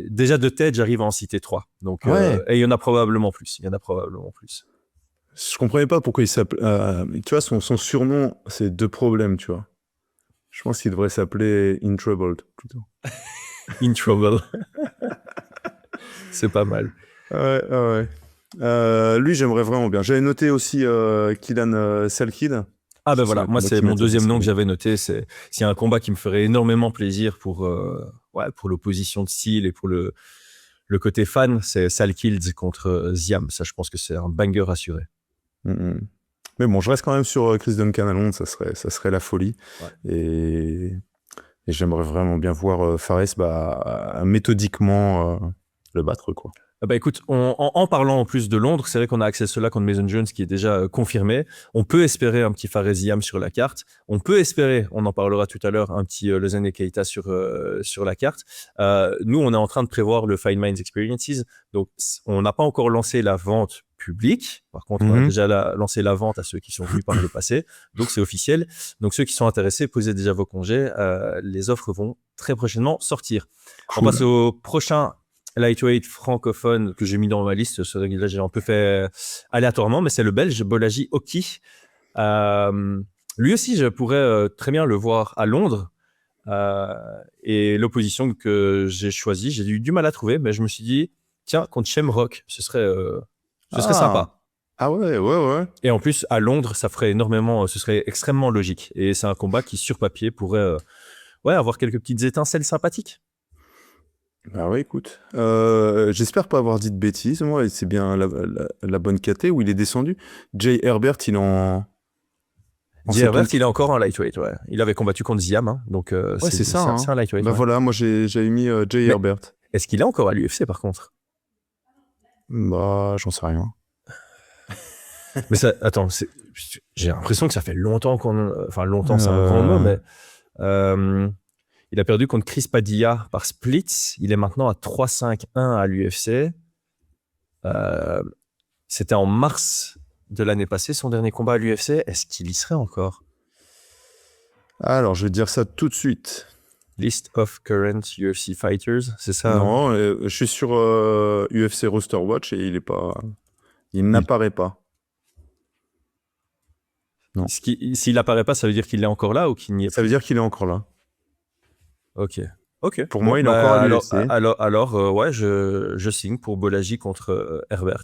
déjà de tête, j'arrive à en citer 3. Donc, Ouais. et il y en a probablement plus. Il y en a probablement plus. Je comprenais pas pourquoi il s'appelait. Tu vois, son surnom, c'est Deux Problèmes, tu vois. Je pense qu'il devrait s'appeler In Trouble plutôt. In trouble. C'est pas mal. Ouais. Lui, j'aimerais vraiment bien. J'avais noté aussi Killian Salkid. Ah ben C'est voilà, un moi combat c'est qui mon m'intéresse deuxième nom que bien. j'avais noté. C'est un combat qui me ferait énormément plaisir pour l'opposition de style et pour le côté fan. C'est Salkilds contre Ziam. Ça, je pense que c'est un banger assuré. Mm. Mais bon, je reste quand même sur Chris Duncan à Londres, ça serait la folie. Ouais. Et j'aimerais vraiment bien voir Fares méthodiquement le battre, quoi. Ah bah écoute, en parlant en plus de Londres, c'est vrai qu'on a accès à cela contre Mason Jones qui est déjà confirmé. On peut espérer un petit Fares Ziam sur la carte. On peut espérer, on en parlera tout à l'heure, un petit Lozane Keita sur la carte. Nous, on est en train de prévoir le Fight Minds Experiences. Donc, on n'a pas encore lancé la vente publique. Par contre, on a déjà lancé la vente à ceux qui sont venus par le passé. Donc, c'est officiel. Donc, ceux qui sont intéressés, posez déjà vos congés. Les offres vont très prochainement sortir. Cool. On passe au prochain lightweight francophone que j'ai mis dans ma liste. Là, j'ai un peu fait aléatoirement, mais c'est le Belge Bolaji Oki. Lui aussi, je pourrais très bien le voir à Londres. Et l'opposition que j'ai choisie, j'ai eu du mal à trouver, mais je me suis dit, tiens, contre Shamrock, ce serait sympa. Ah ouais. Et en plus, à Londres, ça ferait énormément, ce serait extrêmement logique. Et c'est un combat qui, sur papier, pourrait avoir quelques petites étincelles sympathiques. Bah ouais, écoute. J'espère pas avoir dit de bêtises, moi, et c'est bien la bonne KT où il est descendu. Jay Herbert, il est en Jay Herbert, il est encore en lightweight, ouais. Il avait combattu contre Ziam, hein, donc ouais, c'est ça. C'est un lightweight. Bah ouais. voilà, moi j'avais mis Jay Herbert. Est-ce qu'il est encore à l'UFC par contre? Bah, j'en sais rien. Mais ça, attends, j'ai l'impression que ça fait longtemps enfin, longtemps, c'est un grand mot, mais il a perdu contre Chris Padilla par splits. Il est maintenant à 3-5-1 à l'UFC. C'était en mars de l'année passée, son dernier combat à l'UFC. Est-ce qu'il y serait encore? Alors, je vais te dire ça tout de suite. List of current UFC fighters, c'est ça? Non, je suis sur UFC Roster Watch et il n'apparaît pas. Non. S'il n'apparaît pas, ça veut dire qu'il est encore là ou qu'il n'y est pas? Ça veut dire qu'il est encore là. Ok. Pour moi, il est encore à l'UFC. Alors ouais, je signe pour Bolaji contre Herbert.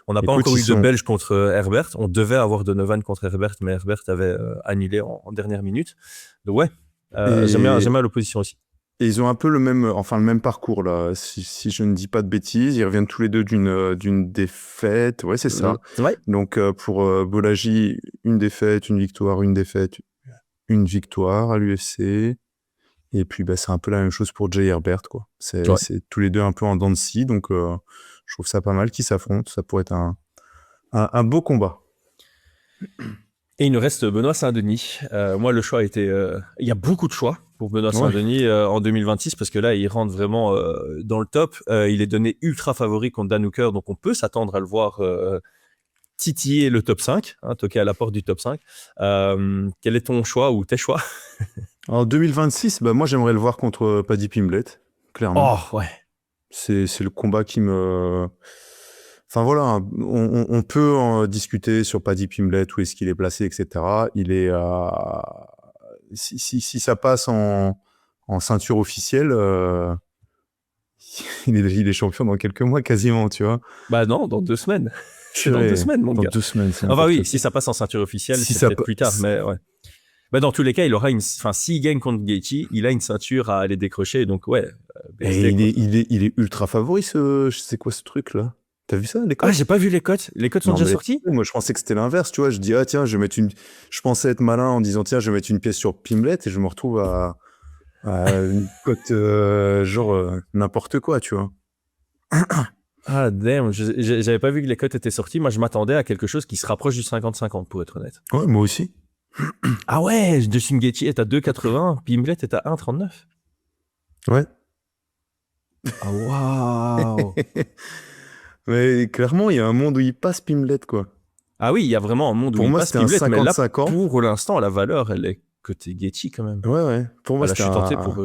On n'a pas Écoute, encore eu ils de sont- Belge contre Herbert. On devait avoir Donovan contre Herbert, mais Herbert avait annulé en dernière minute. Donc ouais, j'aime bien l'opposition aussi. Et ils ont un peu le même parcours là. Si je ne dis pas de bêtises, ils reviennent tous les deux d'une défaite. Ouais, c'est ça. Ouais. Donc pour Bolaji, une défaite, une victoire, une défaite, une victoire à l'UFC. Et puis c'est un peu la même chose pour Jay Herbert, quoi. C'est tous les deux un peu en dents de scie, donc je trouve ça pas mal qu'ils s'affrontent. Ça pourrait être un beau combat. Et il nous reste Benoît Saint-Denis. Moi, le choix était... Il y a beaucoup de choix pour Benoît Saint-Denis en 2026, parce que là, il rentre vraiment dans le top. Il est donné ultra favori contre Dan Hooker, donc on peut s'attendre à le voir titiller le top 5, toquer à la porte du top 5. Quel est ton choix ou tes choix? En 2026, moi j'aimerais le voir contre Paddy Pimblett, clairement. Oh, ouais. C'est le combat qui me... Enfin voilà, on peut en discuter sur Paddy Pimblett, où est-ce qu'il est placé, etc. Il est si ça passe en ceinture officielle, il est champion dans quelques mois quasiment, tu vois. Bah non, dans 2 semaines. C'est dans 2 semaines, mon gars. Dans 2 semaines. Enfin oui, si ça passe en ceinture officielle, c'est peut-être plus tard, mais ouais. Bah, dans tous les cas, il aura s'il gagne contre Gaethje, il a une ceinture à aller décrocher. Donc, ouais. Et il est ultra favori, c'est quoi ce truc-là? T'as vu ça, les cotes? Ah, j'ai pas vu les cotes. Les cotes sont déjà sorties? Moi, je pensais que c'était l'inverse, tu vois. Je dis, ah, tiens, je pensais être malin en disant, tiens, je vais mettre une pièce sur Pimlet et je me retrouve à une cote, n'importe quoi, tu vois. Ah, damn. J'avais pas vu que les cotes étaient sorties. Moi, je m'attendais à quelque chose qui se rapproche du 50-50, pour être honnête. Ouais, moi aussi. Ah ouais, Justin Gaethje est à 2,80, Pimlet est à 1,39. Ouais. Ah, waouh. Mais clairement, il y a un monde où il passe Pimlet, quoi. Ah oui, il y a vraiment un monde où Pour il moi, passe c'était un Pimlet, mais là, 55 ans. pour l'instant, la valeur, elle est côté Gaethje quand même. Ouais. Pour moi, Là, je c'était suis tenté pour...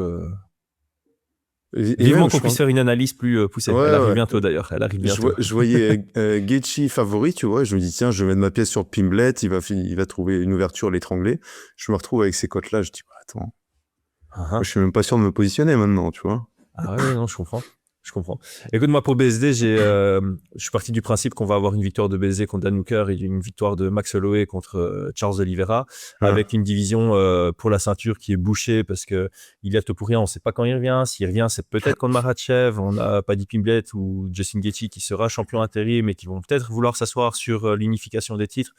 Vivement qu'on puisse faire une analyse plus poussée. Ouais, elle arrive bientôt d'ailleurs. Elle arrive bientôt. Je voyais Gaethje favori, tu vois. Je me dis, tiens, je vais mettre ma pièce sur Pimlet. Il va trouver une ouverture, l'étrangler. Je me retrouve avec ces cotes-là. Je dis, bah, attends. Moi, je suis même pas sûr de me positionner maintenant, tu vois. Ah ouais, non, je comprends. Écoute, moi, pour BSD, je suis parti du principe qu'on va avoir une victoire de BSD contre Dan Hooker et une victoire de Max Holloway contre Charles Oliveira, avec une division pour la ceinture qui est bouchée parce que Ilia Topuria, on sait pas quand il revient. S'il revient, c'est peut-être contre Makhachev. On a Paddy Pimblett ou Justin Gaethje qui sera champion intérim mais qui vont peut-être vouloir s'asseoir sur l'unification des titres.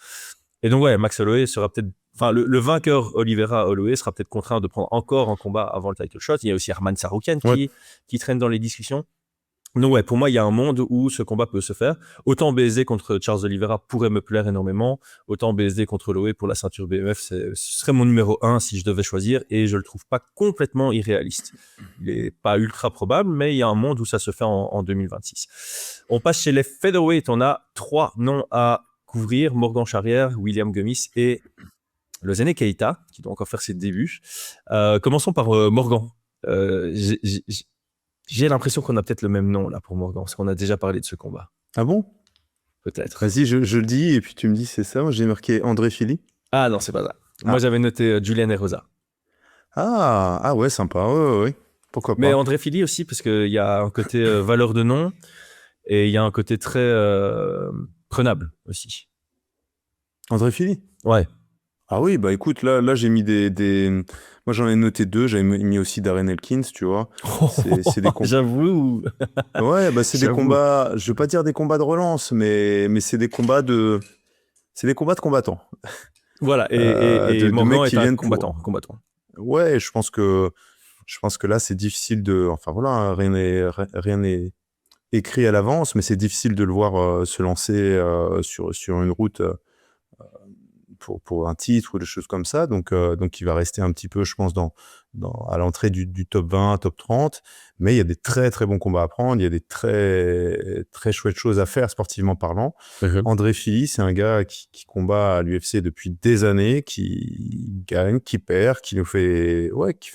Et donc, ouais, Max Holloway sera peut-être... Enfin, le vainqueur Oliveira-Holloway sera peut-être contraint de prendre encore un combat avant le title shot. Il y a aussi Arman Tsarukyan qui traîne dans les discussions. Donc, ouais, pour moi, il y a un monde où ce combat peut se faire. Autant BSD contre Charles Oliveira pourrait me plaire énormément. Autant BSD contre Holloway pour la ceinture BMF, ce serait mon numéro 1 si je devais choisir. Et je le trouve pas complètement irréaliste. Il est pas ultra probable, mais il y a un monde où ça se fait en 2026. On passe chez les featherweight. On a 3 noms à couvrir: Morgan Charrière, William Gomis et le Zene Keita, qui doit encore faire ses débuts. Commençons par Morgan. J'ai l'impression qu'on a peut-être le même nom là pour Morgan, parce qu'on a déjà parlé de ce combat. Ah bon? Peut-être. Vas-y, je le dis et puis tu me dis c'est ça. Moi, j'ai marqué André Fili. Ah non, c'est pas ça. Moi, j'avais noté Julian Erosa. Ah ouais, sympa. Ouais. Pourquoi pas? Mais André Fili aussi, parce qu'il y a un côté valeur de nom et il y a un côté très prenable aussi. André Fili? Ouais. Ah oui, bah écoute, là j'ai mis Moi j'en ai noté 2, j'avais mis aussi Darren Elkins, tu vois. C'est des combats. J'avoue. Ouais, bah c'est des combats, je veux pas dire des combats de relance, mais c'est des combats de... C'est des combats de combattants. Voilà, et Morgan est un combattant. Ouais, je pense que là c'est difficile de... Enfin voilà, rien n'est écrit à l'avance, mais c'est difficile de le voir se lancer sur une route... pour un titre ou des choses comme ça. Donc il va rester un petit peu, je pense, à l'entrée du top 20, top 30. Mais il y a des très, très bons combats à prendre. Il y a des très, très chouettes choses à faire, sportivement parlant. André Fili, c'est un gars qui combat à l'UFC depuis des années, qui gagne, qui perd, qui fait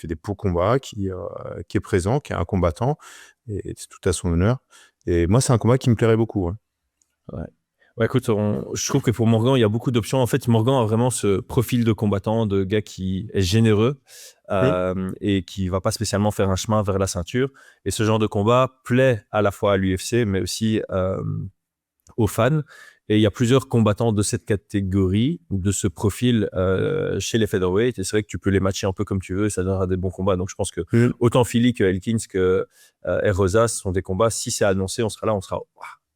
des beaux combats, qui est présent, qui est un combattant. Et c'est tout à son honneur. Et moi, c'est un combat qui me plairait beaucoup. Ouais. Ouais, écoute, je trouve que pour Morgan, il y a beaucoup d'options. En fait, Morgan a vraiment ce profil de combattant, de gars qui est généreux et qui va pas spécialement faire un chemin vers la ceinture. Et ce genre de combat plaît à la fois à l'UFC, mais aussi aux fans. Et il y a plusieurs combattants de cette catégorie, de ce profil chez les featherweight. Et c'est vrai que tu peux les matcher un peu comme tu veux et ça donnera des bons combats. Donc, je pense que autant Fili que Elkins que Erosa sont des combats. Si c'est annoncé, on sera là,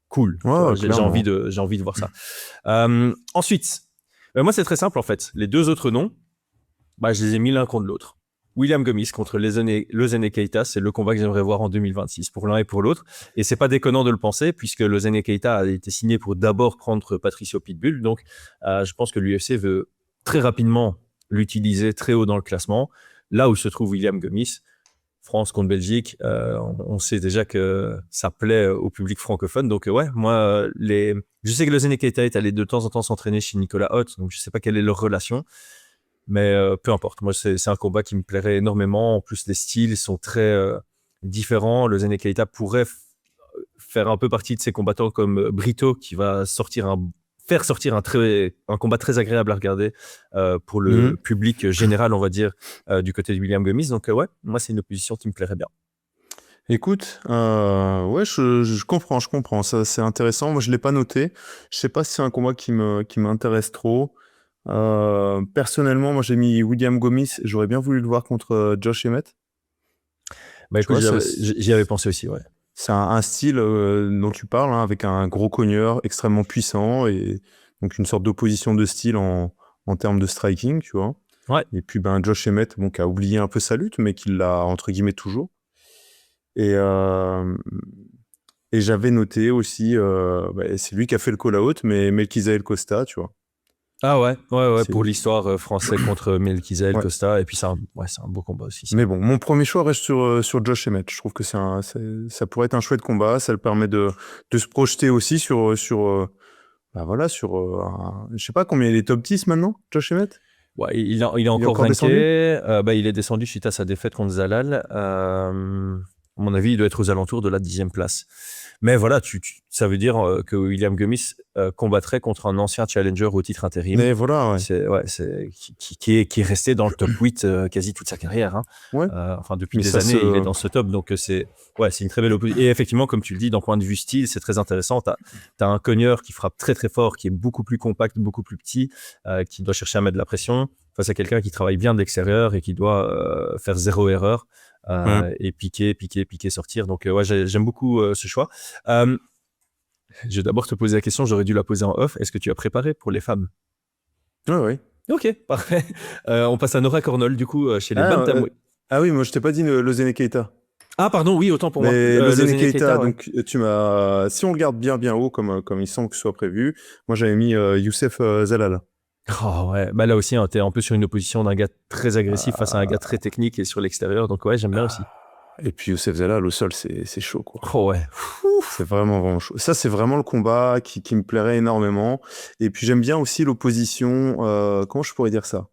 cool. Ouais, j'ai envie de voir ça. Ensuite, moi, c'est très simple en fait. Les 2 autres noms, je les ai mis l'un contre l'autre. William Gomis contre le Zene Keita, c'est le combat que j'aimerais voir en 2026 pour l'un et pour l'autre. Et c'est pas déconnant de le penser puisque le Zene Keita a été signé pour d'abord prendre Patricio Pitbull. Donc, je pense que l'UFC veut très rapidement l'utiliser très haut dans le classement. Là où se trouve William Gomis, France contre Belgique, on sait déjà que ça plaît au public francophone. Donc ouais, moi, je sais que le Zene Keita est allé de temps en temps s'entraîner chez Nicolas Hoth, donc je sais pas quelle est leur relation, mais peu importe. Moi, c'est un combat qui me plairait énormément. En plus, les styles sont très différents. Le Zene Keita pourrait faire un peu partie de ces combattants comme Brito, qui va faire sortir un combat très agréable à regarder pour le public général, on va dire, du côté de William Gomis. Donc ouais, moi, c'est une opposition qui me plairait bien. Écoute, ouais, je comprends. Ça, c'est intéressant. Moi, je l'ai pas noté. Je sais pas si c'est un combat qui m'intéresse trop. Personnellement, moi j'ai mis William Gomis. J'aurais bien voulu le voir contre Josh Emmett. Bah Tu écoute, vois, j'y avais pensé aussi, ouais. c'est un style dont tu parles, hein, avec un gros cogneur extrêmement puissant et donc une sorte d'opposition de style en termes de striking, tu vois. Ouais. Et puis Josh Emmett, qui a oublié un peu sa lutte, mais qui l'a entre guillemets toujours. Et j'avais noté aussi, c'est lui qui a fait le call-out, mais Melquizael Costa, tu vois. Ah ouais, C'est pour lui. l'histoire français contre Melquizael Ouais. Costa, et puis c'est un beau combat aussi. Ça. Mais bon, mon premier choix reste sur Josh Emmett. Je trouve que ça pourrait être un chouette combat. Ça le permet de se projeter aussi sur je sais pas combien il est top 10 maintenant, Josh Emmett. Ouais, il est encore descendu ranké. Il est descendu suite à sa défaite contre Zalal. À mon avis, il doit être aux alentours de la 10e place. Mais voilà, ça veut dire que William Gomis combattrait contre un ancien challenger au titre intérim. Mais voilà, ouais. C'est qui est resté dans le top 8 quasi toute sa carrière. Hein. Ouais. Depuis des années, il est dans ce top. Donc, c'est une très belle opposition. Et effectivement, comme tu le dis, d'un point de vue style, c'est très intéressant. Tu as un cogneur qui frappe très, très fort, qui est beaucoup plus compact, beaucoup plus petit, qui doit chercher à mettre de la pression face à quelqu'un qui travaille bien de l'extérieur et qui doit faire zéro erreur. Et piquer, sortir. Donc, j'aime beaucoup ce choix. Je vais d'abord te poser la question, j'aurais dû la poser en off. Est-ce que tu as préparé pour les femmes? Oui. Ok, parfait. On passe à Nora Cornol, du coup, chez les bantamweight. Oui, moi je t'ai pas dit Lozene Keita. Ah, pardon, oui, autant pour moi. Lozene Keita, donc si on le garde bien haut, comme il semble que ce soit prévu, moi j'avais mis Youssef Zalal. Oh ouais, là aussi, t'es un peu sur une opposition d'un gars très agressif face à un gars très technique et sur l'extérieur, donc ouais, j'aime bien aussi. Et puis Youssef Zalal au sol, c'est chaud, quoi. Oh ouais. C'est vraiment chaud. Ça, c'est vraiment le combat qui me plairait énormément. Et puis j'aime bien aussi l'opposition, comment je pourrais dire ça?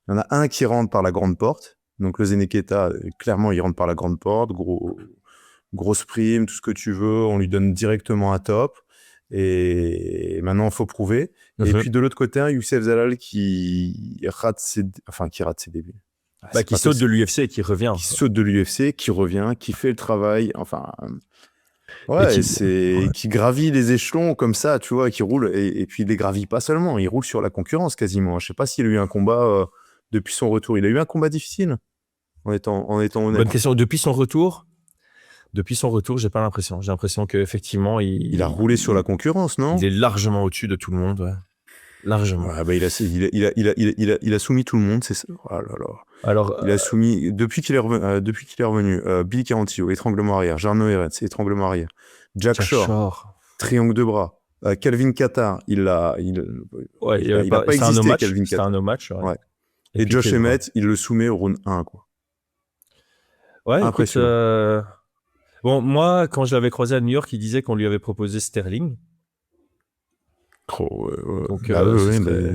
Il y en a un qui rentre par la grande porte, donc Lozene Keita, clairement, il rentre par la grande porte, grosse prime, tout ce que tu veux, on lui donne directement un top. Et maintenant, il faut prouver. Et puis de l'autre côté, un Youssef Zalal qui rate ses débuts. Qui saute de l'UFC et qui revient. Qui saute de l'UFC, qui revient, qui fait le travail, qui gravit les échelons comme ça, tu vois, qui roule. Et puis il les gravit pas seulement, il roule sur la concurrence quasiment. Je sais pas s'il a eu un combat depuis son retour. Il a eu un combat difficile, en étant honnête. Bonne question. Depuis son retour, j'ai pas l'impression. J'ai l'impression qu'effectivement, il a roulé sur la concurrence, non? Il est largement au-dessus de tout le monde, ouais. Largement. Ouais, il a soumis tout le monde, c'est ça. Oh là là. Alors, il a soumis depuis qu'il est revenu. Billy Carantillo, étranglement arrière. Jarno Eretz, étranglement arrière. Jack Shore, triangle de bras. Calvin Kattar, il a pas existé. Calvin Kattar. C'était un no match. Ouais. Et Josh Emmett, il le soumet au round 1, quoi. Ouais, impressionnant. Écoute, bon, moi, quand je l'avais croisé à New York, il disait qu'on lui avait proposé Sterling. Oh, ouais. Donc,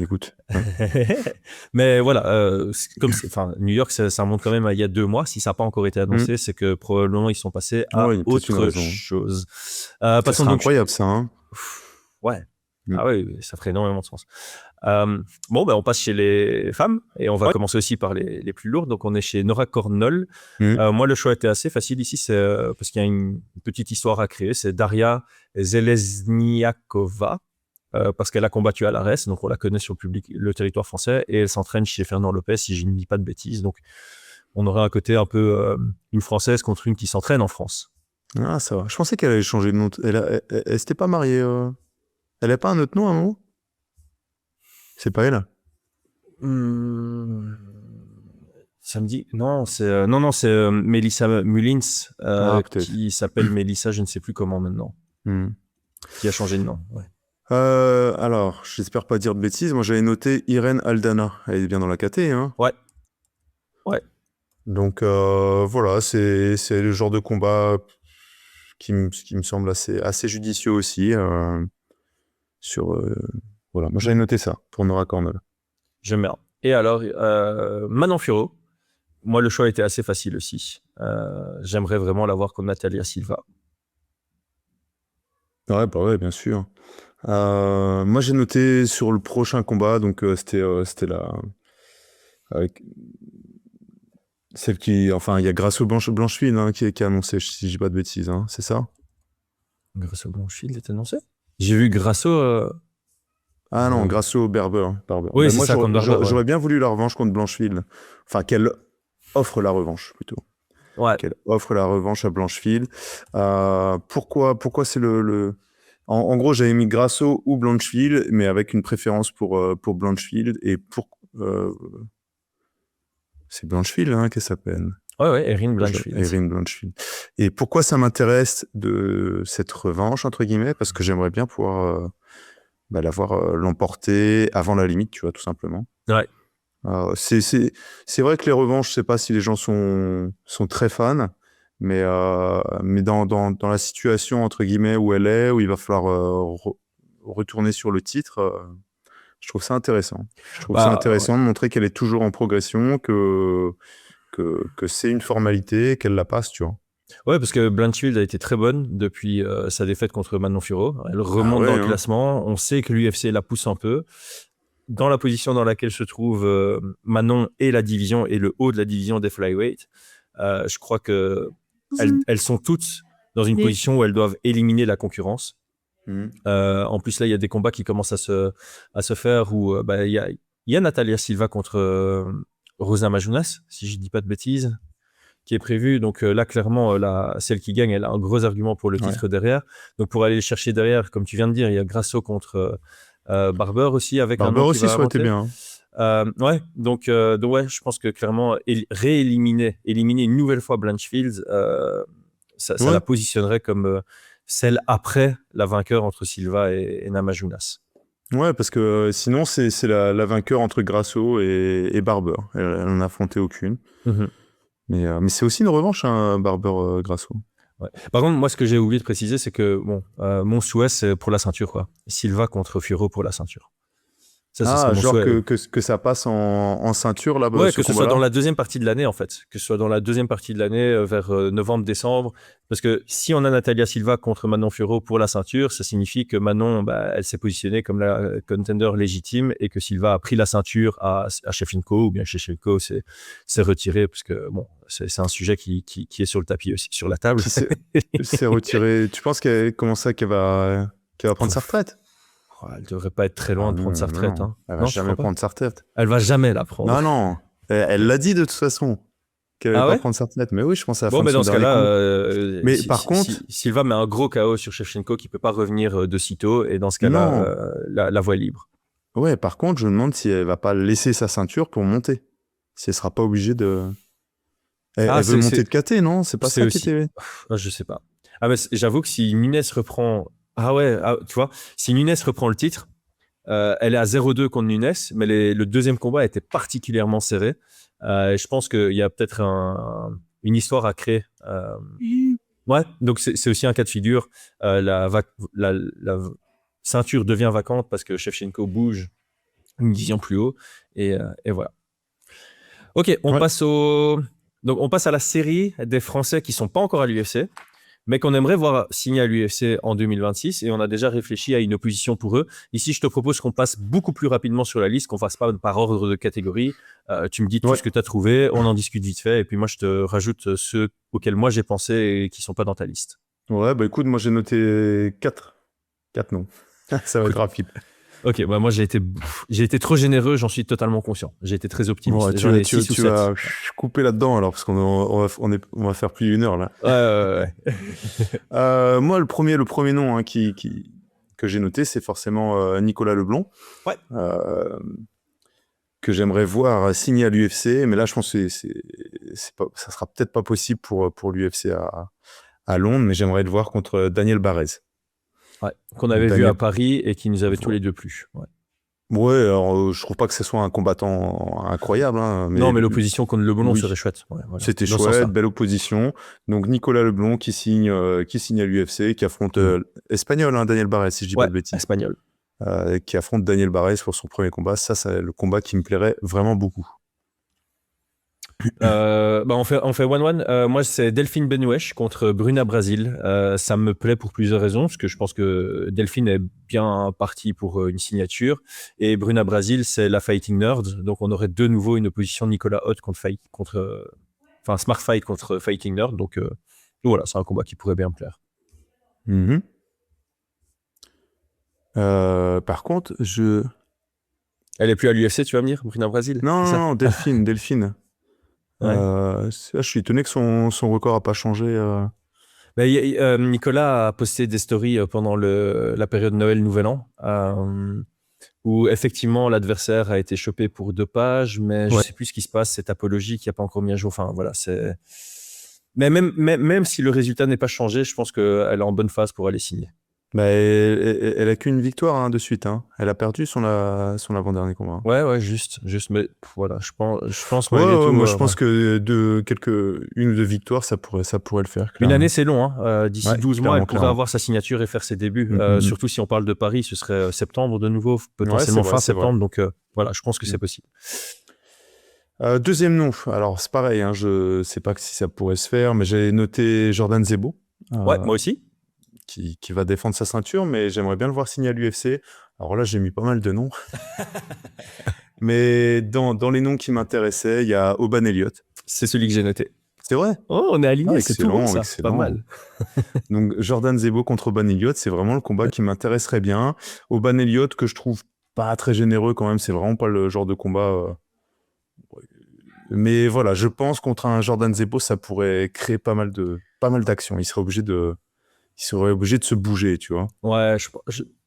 écoute. Mais voilà, New York, ça monte quand même à il y a 2 mois. Si ça n'a pas encore été annoncé, c'est que probablement ils sont passés à autre chose. C'est incroyable, ça. Hein. Ouais. Ah oui, ça ferait énormément de sens. On passe chez les femmes et on va commencer aussi par les plus lourdes. Donc, on est chez Nora Cornol. Moi, le choix était assez facile ici, c'est parce qu'il y a une petite histoire à créer. C'est Daria Zelezniakova. Parce qu'elle a combattu à l'ARES, donc on la connaît sur le territoire français, et elle s'entraîne chez Fernand Lopez, si je ne dis pas de bêtises. Donc, on aurait un côté un peu une Française contre une qui s'entraîne en France. Ah, ça va. Je pensais qu'elle allait changer de nom. Elle s'était pas mariée. Elle n'a pas un autre nom à un moment? C'est pas elle? Ça me dit... Non, c'est Melissa Mullins, qui s'appelle Melissa, je ne sais plus comment maintenant, qui a changé de nom, ouais. Alors, j'espère pas dire de bêtises. Moi, j'avais noté Irene Aldana. Elle est bien dans la KT, hein? Ouais. Donc, voilà, c'est le genre de combat qui me semble assez judicieux aussi. Voilà, moi, j'avais noté ça pour Nora Cornol. J'aime bien. Et alors, Manon Fiorot. Moi, le choix était assez facile aussi. J'aimerais vraiment la voir contre Natalia Silva. Ouais, bien sûr. Moi, j'ai noté sur le prochain combat, donc c'était celle qui... Enfin, il y a Grasso Blanchfield qui a annoncé, si je dis pas de bêtises, hein, c'est ça? Grasso Blanchfield est annoncé? J'ai vu Grasso... Ah non, Grasso, Barber. Oui, Ben c'est moi, ça, contre Barber. j'aurais bien voulu la revanche contre Blanchfield. Enfin, qu'elle offre la revanche, plutôt. Ouais. Qu'elle offre la revanche à Blanchfield. Pourquoi c'est En gros, j'avais mis Grasso ou Blanchfield, mais avec une préférence pour Blanchfield. Et c'est Blanchfield hein, qu'elle s'appelle. Ouais, Erin Blanchfield. Erin Blanchfield. Et pourquoi ça m'intéresse de cette revanche, entre guillemets? Parce que j'aimerais bien pouvoir l'avoir l'emporter avant la limite, tu vois, tout simplement. Ouais. C'est vrai que les revanches, je sais pas si les gens sont très fans, mais dans la situation, entre guillemets, où elle est, où il va falloir retourner sur le titre, je trouve ça intéressant. Je trouve ça intéressant de montrer qu'elle est toujours en progression, que c'est une formalité, qu'elle la passe, tu vois. Ouais, parce que Blanchfield a été très bonne depuis sa défaite contre Manon Fiorot. Elle remonte dans le classement. On sait que l'UFC la pousse un peu. Dans la position dans laquelle se trouve Manon et la division et le haut de la division des flyweight, je crois que elles sont toutes dans une position où elles doivent éliminer la concurrence. En plus, là, il y a des combats qui commencent à se faire où il y a Natalia Silva contre Rosa Majunas, si je dis pas de bêtises, qui est prévu. Donc là, clairement, celle qui gagne, elle a un gros argument pour le titre derrière. Donc pour aller le chercher derrière, comme tu viens de dire, il y a Grasso contre Barber aussi, avec Barber un nom aussi, qui va ça aurait été remonter. bien. Ouais, donc ouais, je pense que clairement, éliminer une nouvelle fois Blanchfield, ça la positionnerait comme celle après la vainqueur entre Silva et Namajunas. Ouais, parce que sinon, c'est la vainqueur entre Grasso et Barber. Elle n'en a affronté aucune. Mais c'est aussi une revanche, hein, Barber-Grasso. Ouais. Par contre, moi, ce que j'ai oublié de préciser, c'est que mon souhait, c'est pour la ceinture, quoi. Silva contre Fiorot pour la ceinture. Ça, genre que ça passe en ceinture là-bas. Ouais, que ce soit dans la deuxième partie de l'année, en fait. Que ce soit dans la deuxième partie de l'année, vers novembre-décembre. Parce que si on a Natalia Silva contre Manon Fiorot pour la ceinture, ça signifie que Manon, elle s'est positionnée comme la contender légitime et que Silva a pris la ceinture à Shevchenko, ou bien Shevchenko s'est retiré, parce que bon, c'est un sujet qui est sur le tapis aussi, sur la table. Qui s'est retiré. Tu penses qu'elle va prendre sa retraite? Elle devrait pas être très loin de prendre sa retraite. Hein. Elle va jamais prendre sa retraite. Elle va jamais la prendre. Non. Elle l'a dit de toute façon qu'elle allait pas prendre sa retraite. Mais oui, je pense à la fin de son dernier combat. Mais par contre, Silva met un gros KO sur Shevchenko qui peut pas revenir de sitôt, et dans ce cas-là, la voie est libre. Ouais, par contre, je me demande si elle va pas laisser sa ceinture pour monter. Si elle sera pas obligée de. Elle veut monter de KT, non? C'est pas ça qui était. Je sais pas. Ah, mais j'avoue que si Nunes reprend. Tu vois, si Nunes reprend le titre, elle est à 0-2 contre Nunes, mais le deuxième combat était particulièrement serré. Je pense qu'il y a peut-être une histoire à créer. Ouais, donc c'est aussi un cas de figure. La ceinture devient vacante parce que Shevchenko bouge une division plus haut. Et voilà. Ok, on passe à la série des Français qui ne sont pas encore à l'UFC, mais qu'on aimerait voir signer à l'UFC en 2026, et on a déjà réfléchi à une opposition pour eux. Ici, je te propose qu'on passe beaucoup plus rapidement sur la liste, qu'on ne fasse pas par ordre de catégorie. Tu me dis tout ce que tu as trouvé, on en discute vite fait, et puis moi, je te rajoute ceux auxquels moi j'ai pensé et qui ne sont pas dans ta liste. Ouais, bah écoute, moi j'ai noté 4 noms. Ça va être rapide. Ok, moi j'ai été trop généreux, j'en suis totalement conscient. J'ai été très optimiste. Ouais, tu vas couper là-dedans alors, parce qu'on va faire plus d'1 heure là. Ouais. Moi, le premier nom hein, que j'ai noté, c'est forcément Nicolas Leblond. Ouais. Que j'aimerais voir signer à l'UFC, mais là je pense que ça sera peut-être pas possible pour l'UFC à Londres, mais j'aimerais le voir contre Daniel Barrez. Ouais, qu'on avait vu à Paris et qui nous avait tous les deux plu. Ouais, alors je trouve pas que ce soit un combattant incroyable. Hein, non, mais l'opposition contre Leblond serait chouette. Ouais, voilà. C'était chouette, belle opposition. Donc Nicolas Leblond qui signe à l'UFC, qui affronte espagnol, hein, Daniel Barrez, si je dis pas de bêtises. Espagnol. Qui affronte Daniel Barrez pour son premier combat. Ça, c'est le combat qui me plairait vraiment beaucoup. On fait 1-1. Moi, c'est Delphine Benuesh contre Bruna Brasil. Ça me plaît pour plusieurs raisons, parce que je pense que Delphine est bien partie pour une signature, et Bruna Brasil, c'est la fighting nerd. Donc, on aurait de nouveau une opposition Nicolas Hott contre Smart Fight contre fighting nerd. Donc voilà, c'est un combat qui pourrait bien me plaire. Par contre, Elle est plus à l'UFC, tu vas me dire, Bruna Brasil? non, c'est ça? non, Delphine. Ouais. Je suis étonné que son record a pas changé. Bah, Nicolas a posté des stories pendant la période Noël-Nouvel An, où effectivement l'adversaire a été chopé pour dopage, mais je Ouais. sais plus ce qui se passe, cette apologie qui a pas encore mis à jour. Enfin voilà, c'est. Mais même si le résultat n'est pas changé, je pense qu'elle est en bonne phase pour aller signer. Bah, elle a qu'une victoire hein, de suite. Hein. Elle a perdu son avant-dernier combat. Ouais, juste, mais voilà, je pense Ouais, malgré ouais, tout. moi je pense que une ou deux victoires, ça pourrait le faire. Une Clairement. année, c'est long. Hein. D'ici Ouais, 12 mois, elle pourrait clairement. avoir sa signature et faire ses débuts. Mm. Surtout si on parle de Paris, ce serait septembre de nouveau, potentiellement c'est vrai, fin c'est vrai. septembre. Donc voilà, je pense que c'est possible. Deuxième nom, alors c'est pareil, hein, je sais pas si ça pourrait se faire, mais j'ai noté Jordan Zebo. Ouais, moi aussi. Qui va défendre sa ceinture, mais j'aimerais bien le voir signer à l'UFC. Alors là, j'ai mis pas mal de noms. Mais dans les noms qui m'intéressaient, il y a Oban Elliott. C'est celui que j'ai noté. C'est vrai? Oh, on est aligné, c'est tout bon, ça. Excellent. Pas mal. Donc Jordan Zebo contre Oban Elliott, c'est vraiment le combat qui m'intéresserait bien. Oban Elliott, que je trouve pas très généreux quand même, c'est vraiment pas le genre de combat... Mais voilà, je pense contre un Jordan Zebo, ça pourrait créer pas mal d'actions. Il serait obligé de se bouger, tu vois. Ouais,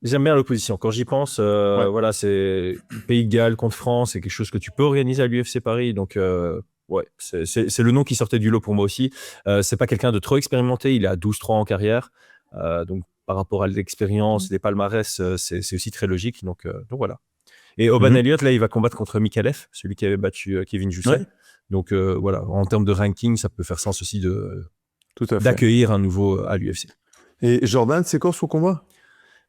j'aime bien l'opposition. Quand j'y pense, Ouais. voilà, c'est Pays de Galles contre France, c'est quelque chose que tu peux organiser à l'UFC Paris. Donc, ouais, c'est le nom qui sortait du lot pour moi aussi. C'est pas quelqu'un de trop expérimenté. Il est à 12-3 en carrière. Donc, par rapport à l'expérience, les palmarès, c'est aussi très logique. Donc voilà. Et Oban Elliott, là, il va combattre contre Mikalev, celui qui avait battu Kevin Jousset. Ouais. Donc voilà, en termes de ranking, ça peut faire sens aussi Tout à fait. d'accueillir un nouveau à l'UFC. Et Jordan, c'est quoi son combat?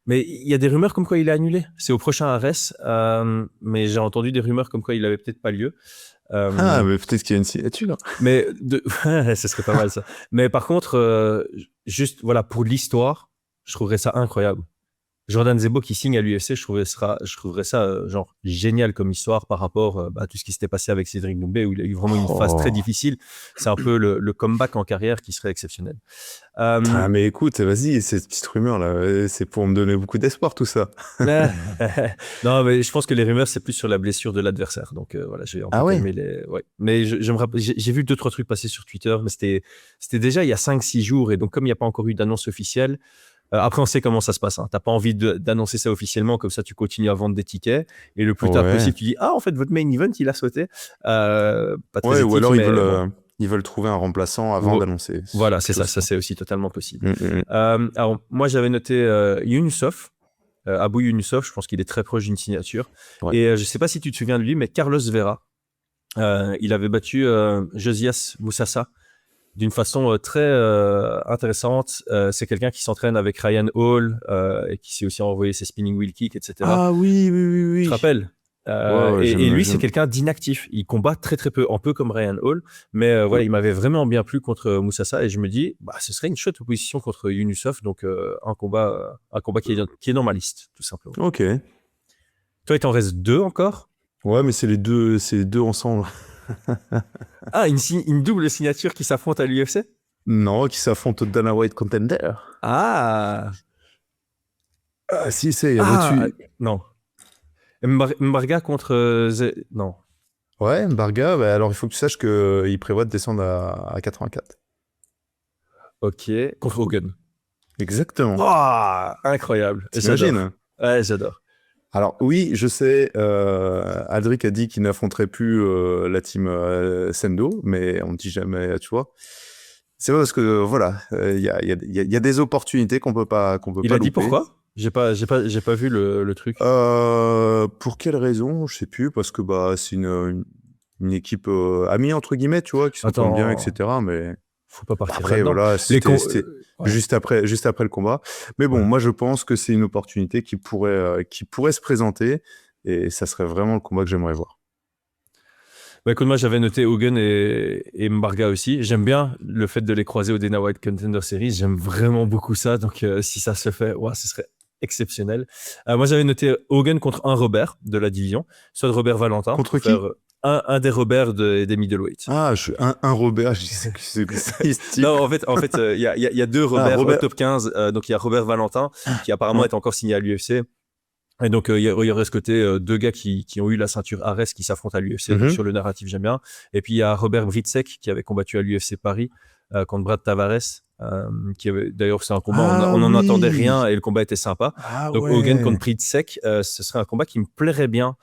Mais il y a des rumeurs comme quoi il est annulé. C'est au prochain Ares, mais j'ai entendu des rumeurs comme quoi il avait peut-être pas lieu. Mais peut-être qu'il y a une signature. Là. Mais ce serait pas mal ça. Mais par contre, juste voilà pour l'histoire, je trouverais ça incroyable. Jordan Zebo qui signe à l'UFC, je trouverais ça genre génial comme histoire par rapport à tout ce qui s'était passé avec Cédric Doumbé où il a eu vraiment une phase très difficile. C'est un peu le comeback en carrière qui serait exceptionnel. Mais écoute, vas-y, cette petite rumeur là, c'est pour me donner beaucoup d'espoir tout ça. Non, mais je pense que les rumeurs c'est plus sur la blessure de l'adversaire. Donc voilà, j'ai un peu calmé les. Ouais. Mais j'ai vu 2-3 trucs passer sur Twitter, mais c'était déjà il y a 5-6 jours et donc comme il n'y a pas encore eu d'annonce officielle. Après, on sait comment ça se passe. Hein. T'as pas envie d'annoncer ça officiellement, comme ça tu continues à vendre des tickets. Et le plus tard possible, tu dis en fait, votre main event, il a sauté. Pas très éthique, ou alors ils veulent trouver un remplaçant avant d'annoncer. Voilà, c'est ça. Ça, c'est aussi totalement possible. Alors, moi, j'avais noté Yunusov. Abou Yunusov, je pense qu'il est très proche d'une signature. Ouais. Et je sais pas si tu te souviens de lui, mais Carlos Vera, il avait battu Josias Moussassa. D'une façon très intéressante. C'est quelqu'un qui s'entraîne avec Ryan Hall et qui sait aussi envoyer ses spinning wheel kicks, etc. Ah oui. Tu te rappelles et lui, c'est quelqu'un d'inactif. Il combat très très peu, un peu comme Ryan Hall. Mais voilà, il m'avait vraiment bien plu contre Moussassa et je me dis, ce serait une chouette opposition contre Yunusov. Donc un combat qui est dans ma liste, tout simplement. Ok. Toi, il t'en reste 2 encore? Ouais, mais c'est les deux ensemble. Une double signature qui s'affronte à l'UFC? Non, qui s'affronte au Dana White Contender. Si, c'est. Non. Mbarga contre... Non. Ouais, Mbarga, alors il faut que tu saches qu'il prévoit de descendre à 84. Ok. Contre Hogan. Exactement. Incroyable. T'imagines? Ouais, j'adore. Alors oui, je sais, Aldric a dit qu'il n'affronterait plus la team Sendo, mais on ne dit jamais, tu vois. C'est vrai parce que voilà, il y a des opportunités qu'on peut pas louper. Il a dit pourquoi? J'ai pas vu le truc. Pour quelle raison? Je sais plus, parce que c'est une équipe amie entre guillemets, tu vois, qui s'entend bien, etc. Mais faut pas partir après, là-dedans. voilà, c'était juste après le combat. Mais bon, moi je pense que c'est une opportunité qui pourrait se présenter et ça serait vraiment le combat que j'aimerais voir. Écoute, moi j'avais noté Hogan et Mbarga aussi. J'aime bien le fait de les croiser au Dana White Contender Series. J'aime vraiment beaucoup ça. Donc si ça se fait, ce serait exceptionnel. Moi j'avais noté Hogan contre un Robert de la division, soit de Robert Valentin. Contre qui? Un des Robert des middleweight. Un Robert, je sais que ça est. Non, en fait, il y a 2 Robert au top 15. Donc il y a Robert Valentin qui apparemment est encore signé à l'UFC. Et donc, il y aurait ce côté deux gars qui ont eu la ceinture Ares qui s'affrontent à l'UFC. Donc, sur le narratif, j'aime bien. Et puis, il y a Robert Britsek qui avait combattu à l'UFC Paris contre Brad Tavares. D'ailleurs, c'est un combat, on n'en attendait rien et le combat était sympa. Donc, Hogan contre Britsek, ce serait un combat qui me plairait bien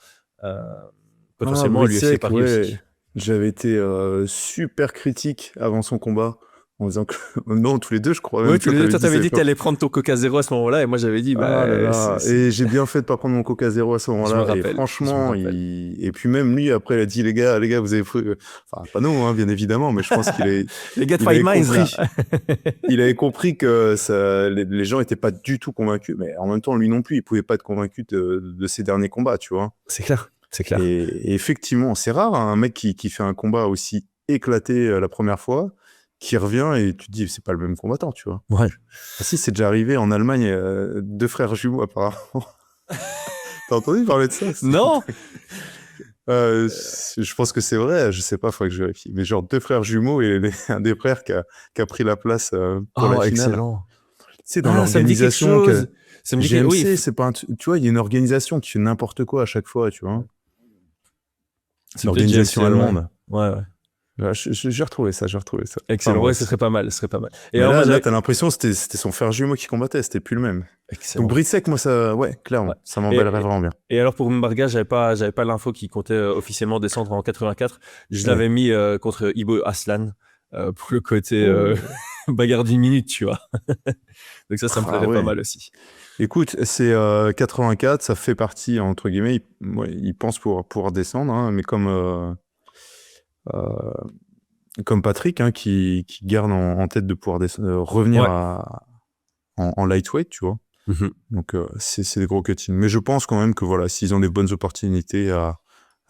potentiellement à l'UFC Paris aussi. J'avais été super critique avant son combat. En disant que non, tous les deux, je crois. Oui, tous les deux, toi, t'avais dit que t'allais prendre ton Coca Zéro à ce moment-là, et moi, j'avais dit, Et j'ai bien fait de pas prendre mon Coca Zéro à ce moment-là. Et franchement, et puis même lui, après, il a dit, les gars, vous avez pris... Enfin, pas nous, hein, bien évidemment, mais je pense qu'il est... Les gars de Five Minds, là. Il avait compris que les gens étaient pas du tout convaincus, mais en même temps, lui non plus, il pouvait pas être convaincu de ses derniers combats, tu vois. C'est clair. Et effectivement, c'est rare, hein, un mec qui fait un combat aussi éclaté la première fois, qui revient et tu te dis, c'est pas le même combattant, tu vois. Ouais. Ah si, c'est déjà arrivé en Allemagne, deux frères jumeaux, apparemment. T'as entendu parler de ça? Non. Je pense que c'est vrai, je sais pas, faudrait que je vérifie. Mais genre deux frères jumeaux et un des frères qui a pris la place pour la finale. Excellent. C'est dans l'organisation que... Ça me dit GMC, oui. c'est pas tu vois, il y a une organisation qui fait n'importe quoi à chaque fois, tu vois. C'est l'organisation allemande. Ouais. J'ai retrouvé ça. Excellent, enfin, ce serait pas mal. Et alors, là, t'as l'impression que c'était son frère jumeau qui combattait, c'était plus le même. Excellent. Donc Britsek, moi, clairement, ça m'emballerait vraiment bien. Et alors pour Mbarga, j'avais pas l'info qui comptait officiellement descendre en 84. Je l'avais mis contre Ibo Aslan pour le côté bagarre d'une minute, tu vois. Donc ça me plairait pas mal aussi. Écoute, c'est 84, ça fait partie, entre guillemets, il pense pouvoir descendre, hein, mais comme Patrick, hein, qui garde en tête de pouvoir revenir en lightweight, tu vois. Donc c'est des gros cuttings. Mais je pense quand même que voilà, s'ils ont des bonnes opportunités à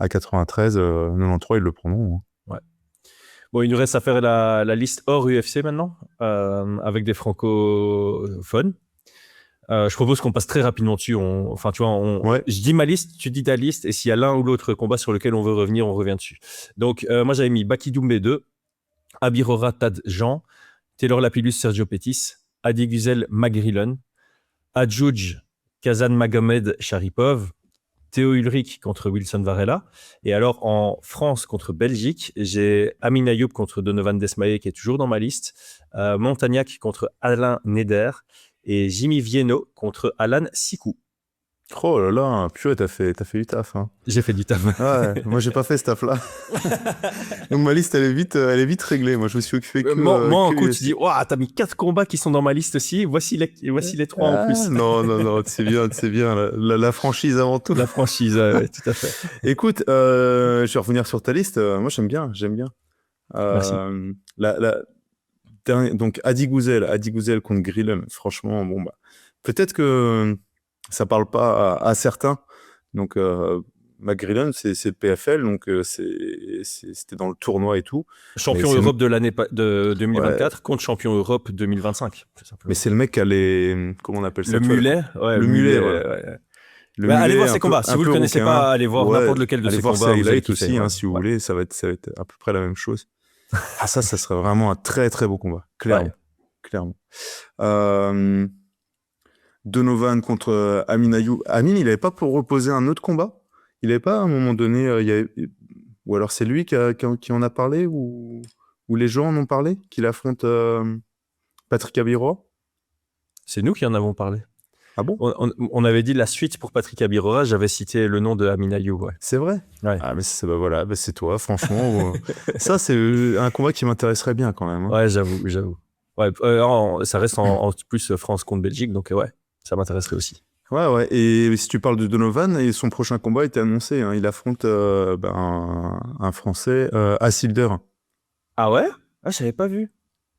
93, 93, ils le prendront. Hein. Ouais. Bon, il nous reste à faire la liste hors UFC maintenant, avec des francophones. Je propose qu'on passe très rapidement dessus. Enfin, tu vois, je dis ma liste, tu dis ta liste, et s'il y a l'un ou l'autre combat sur lequel on veut revenir, on revient dessus. Donc, moi, j'avais mis Baki Doumbé 2, Abirora Tad Jean, Taylor Lapillus Sergio Pettis, Adi Güzel Magrilon, Adjouj Kazan Magomed Sharipov, Théo Ulrich contre Wilson Varela. Et alors, en France contre Belgique, j'ai Amin Ayoub contre Donovan Desmaé, qui est toujours dans ma liste, Montagnac contre Alain Neder, et Jimmy Vienno contre Alan Sikou. Oh là là, purée, t'as fait du taf. Hein. J'ai fait du taf. Ouais, moi, j'ai pas fait ce taf-là. Donc, ma liste, elle est vite réglée. Moi, je me suis occupé que... Moi, en coup, tu dis, t'as mis 4 combats qui sont dans ma liste aussi. Voici les 3 en plus. Non, c'est bien. La franchise avant tout. La franchise, ouais, tout à fait. Écoute, je vais revenir sur ta liste. Moi, j'aime bien. Merci. Donc, Adi Güzel contre Grillen. Franchement, peut-être que ça parle pas à certains. Donc, McGrillen, c'est le PFL, donc c'était dans le tournoi et tout. Champion Europe de l'année de 2024 contre champion Europe 2025. Mais c'est le mec qui a les... Comment on appelle ça? Le mulet. Le mulet, ouais. Allez voir ses combats. Si vous ne le connaissez pas, allez voir n'importe lequel de ses combats. Allez voir ses highlights aussi, si vous voulez. Ça va être à peu près la même chose. Ça serait vraiment un très, très beau combat. Clairement. Donovan contre Amin Ayoub. Amin, il n'avait pas pour reposer un autre combat? Il n'avait pas à un moment donné... Ou alors c'est lui qui en a parlé, ou les gens en ont parlé, qu'il affronte Patrick Abirora? C'est nous qui en avons parlé. Ah bon? On avait dit la suite pour Patrick Abirora, j'avais cité le nom de Amin Ayoub. Ouais. C'est vrai? Ouais. Ah, mais c'est toi, franchement. Ça, c'est un combat qui m'intéresserait bien quand même. Hein. Ouais, j'avoue. Ouais, ça reste en plus France contre Belgique, donc ouais, ça m'intéresserait aussi. Ouais. Et si tu parles de Donovan, et son prochain combat était annoncé. Hein, il affronte un Français, Asilder. Ah ouais? Ah, je l'avais pas vu.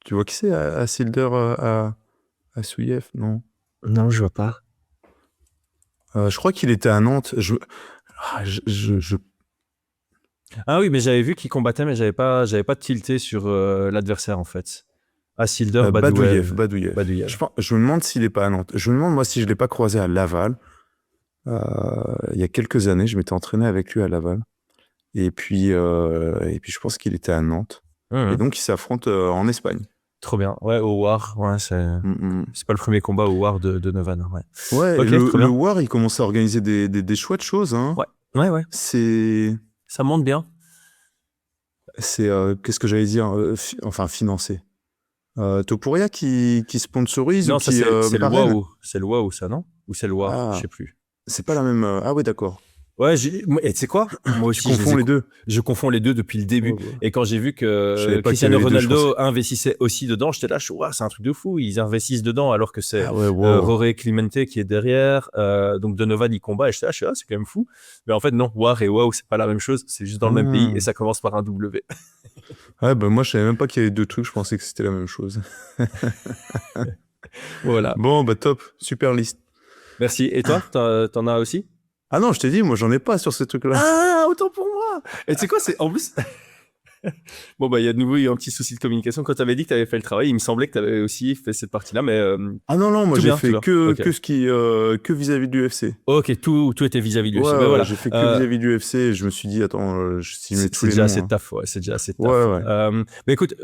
Tu vois qui c'est, Asilder à Souyev? Non. Non, je vois pas. Je crois qu'il était à Nantes. Ah oui, mais j'avais vu qu'il combattait, mais j'avais pas tilté sur l'adversaire en fait. Asilder Badouyev. Je me demande s'il est pas à Nantes. Je me demande moi si je l'ai pas croisé à Laval. Il y a quelques années, je m'étais entraîné avec lui à Laval. Et puis je pense qu'il était à Nantes. Et donc il s'affronte en Espagne. Trop bien. Ouais, au War, ouais, c'est pas le premier combat au War de Novan. Ouais, Ouais, Ok, et trop le bien. War, il commence à organiser des chouettes choses. Hein. Ouais. C'est, Ça monte bien. qu'est-ce que j'allais dire enfin, financer. Topuria qui sponsorise Non, ou ça qui c'est le parraine. WoW. C'est le WoW, ça, non? Ou c'est le War? Je Ah, sais plus. c'est pas la même. Ah ouais, d'accord. Ouais, et tu sais quoi? Moi Tu aussi, confonds les deux. je confonds les deux depuis le début. Ouais. Et quand j'ai vu Je savais que pas qu'il y Cristiano avait les deux, je Ronaldo pensais. investissait aussi dedans, j'étais là, ouah, c'est un truc de fou. Ils investissent dedans alors que c'est Ah ouais, wow. Roré Clemente qui est derrière. Donc Donovan, il combat. Et j'étais là, c'est quand même fou. Mais en fait, non, War et WoW, c'est pas la même chose. C'est juste dans le même pays et ça commence par un W. Ouais, bah moi, je savais même pas qu'il y avait deux trucs. Je pensais que c'était la même chose. Voilà. Bon, bah top. Super liste. Merci. Et toi, t'en as aussi? Ah non, je t'ai dit, moi, j'en ai pas sur ces trucs-là. Ah, autant pour moi. Et tu sais quoi, c'est en plus. Bon, bah, il y a de nouveau eu un petit souci de communication. Quand tu avais dit que tu avais fait le travail, il me semblait que tu avais aussi fait cette partie-là, mais. Ah non, moi, tout j'ai bien, fait tout bien. que Ok. ce qui, que vis-à-vis de l'UFC. Ok, tout était vis-à-vis du Ouais, UFC. Mais voilà. j'ai fait que vis-à-vis de l'UFC et je me suis dit, attends, si je mets tous C'est les déjà noms. assez Hein. taf, ouais. C'est déjà assez taf. Ouais. Mais écoute,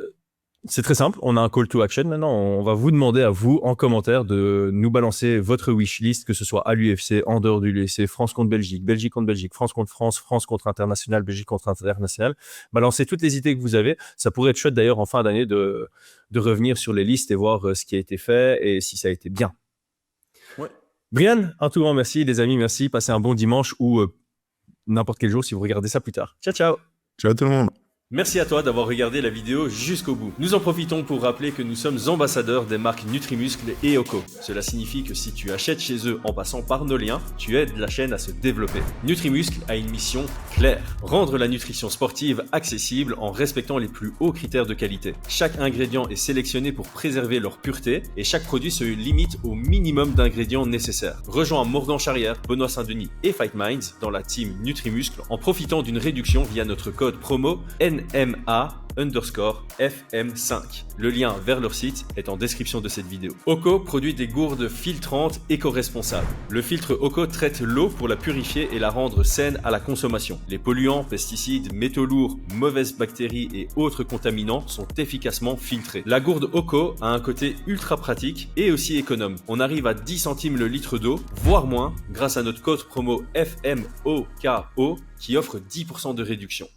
c'est très simple. On a un call to action maintenant. On va vous demander à vous, en commentaire, de nous balancer votre wishlist, que ce soit à l'UFC, en dehors du l'UFC, France contre Belgique, Belgique contre Belgique, France contre France, France contre international, Belgique contre international. Balancez toutes les idées que vous avez. Ça pourrait être chouette d'ailleurs en fin d'année de revenir sur les listes et voir ce qui a été fait et si ça a été bien. Ouais. Brian, un tout grand merci. Les amis, merci. Passez un bon dimanche ou n'importe quel jour si vous regardez ça plus tard. Ciao, ciao. Ciao tout le monde. Merci à toi d'avoir regardé la vidéo jusqu'au bout. Nous en profitons pour rappeler que nous sommes ambassadeurs des marques Nutrimuscle et Oko. Cela signifie que si tu achètes chez eux en passant par nos liens, tu aides la chaîne à se développer. Nutrimuscle a une mission claire, rendre la nutrition sportive accessible en respectant les plus hauts critères de qualité. Chaque ingrédient est sélectionné pour préserver leur pureté et chaque produit se limite au minimum d'ingrédients nécessaires. Rejoins Morgan Charrière, Benoît Saint-Denis et Fight Minds dans la team Nutrimuscle en profitant d'une réduction via notre code promo NMA_FM5. Le lien vers leur site est en description de cette vidéo. Oko produit des gourdes filtrantes éco-responsables. Le filtre Oko traite l'eau pour la purifier et la rendre saine à la consommation. Les polluants, pesticides, métaux lourds, mauvaises bactéries et autres contaminants sont efficacement filtrés. La gourde Oko a un côté ultra pratique et aussi économe. On arrive à 10 centimes le litre d'eau, voire moins, grâce à notre code promo FMOKO qui offre 10% de réduction.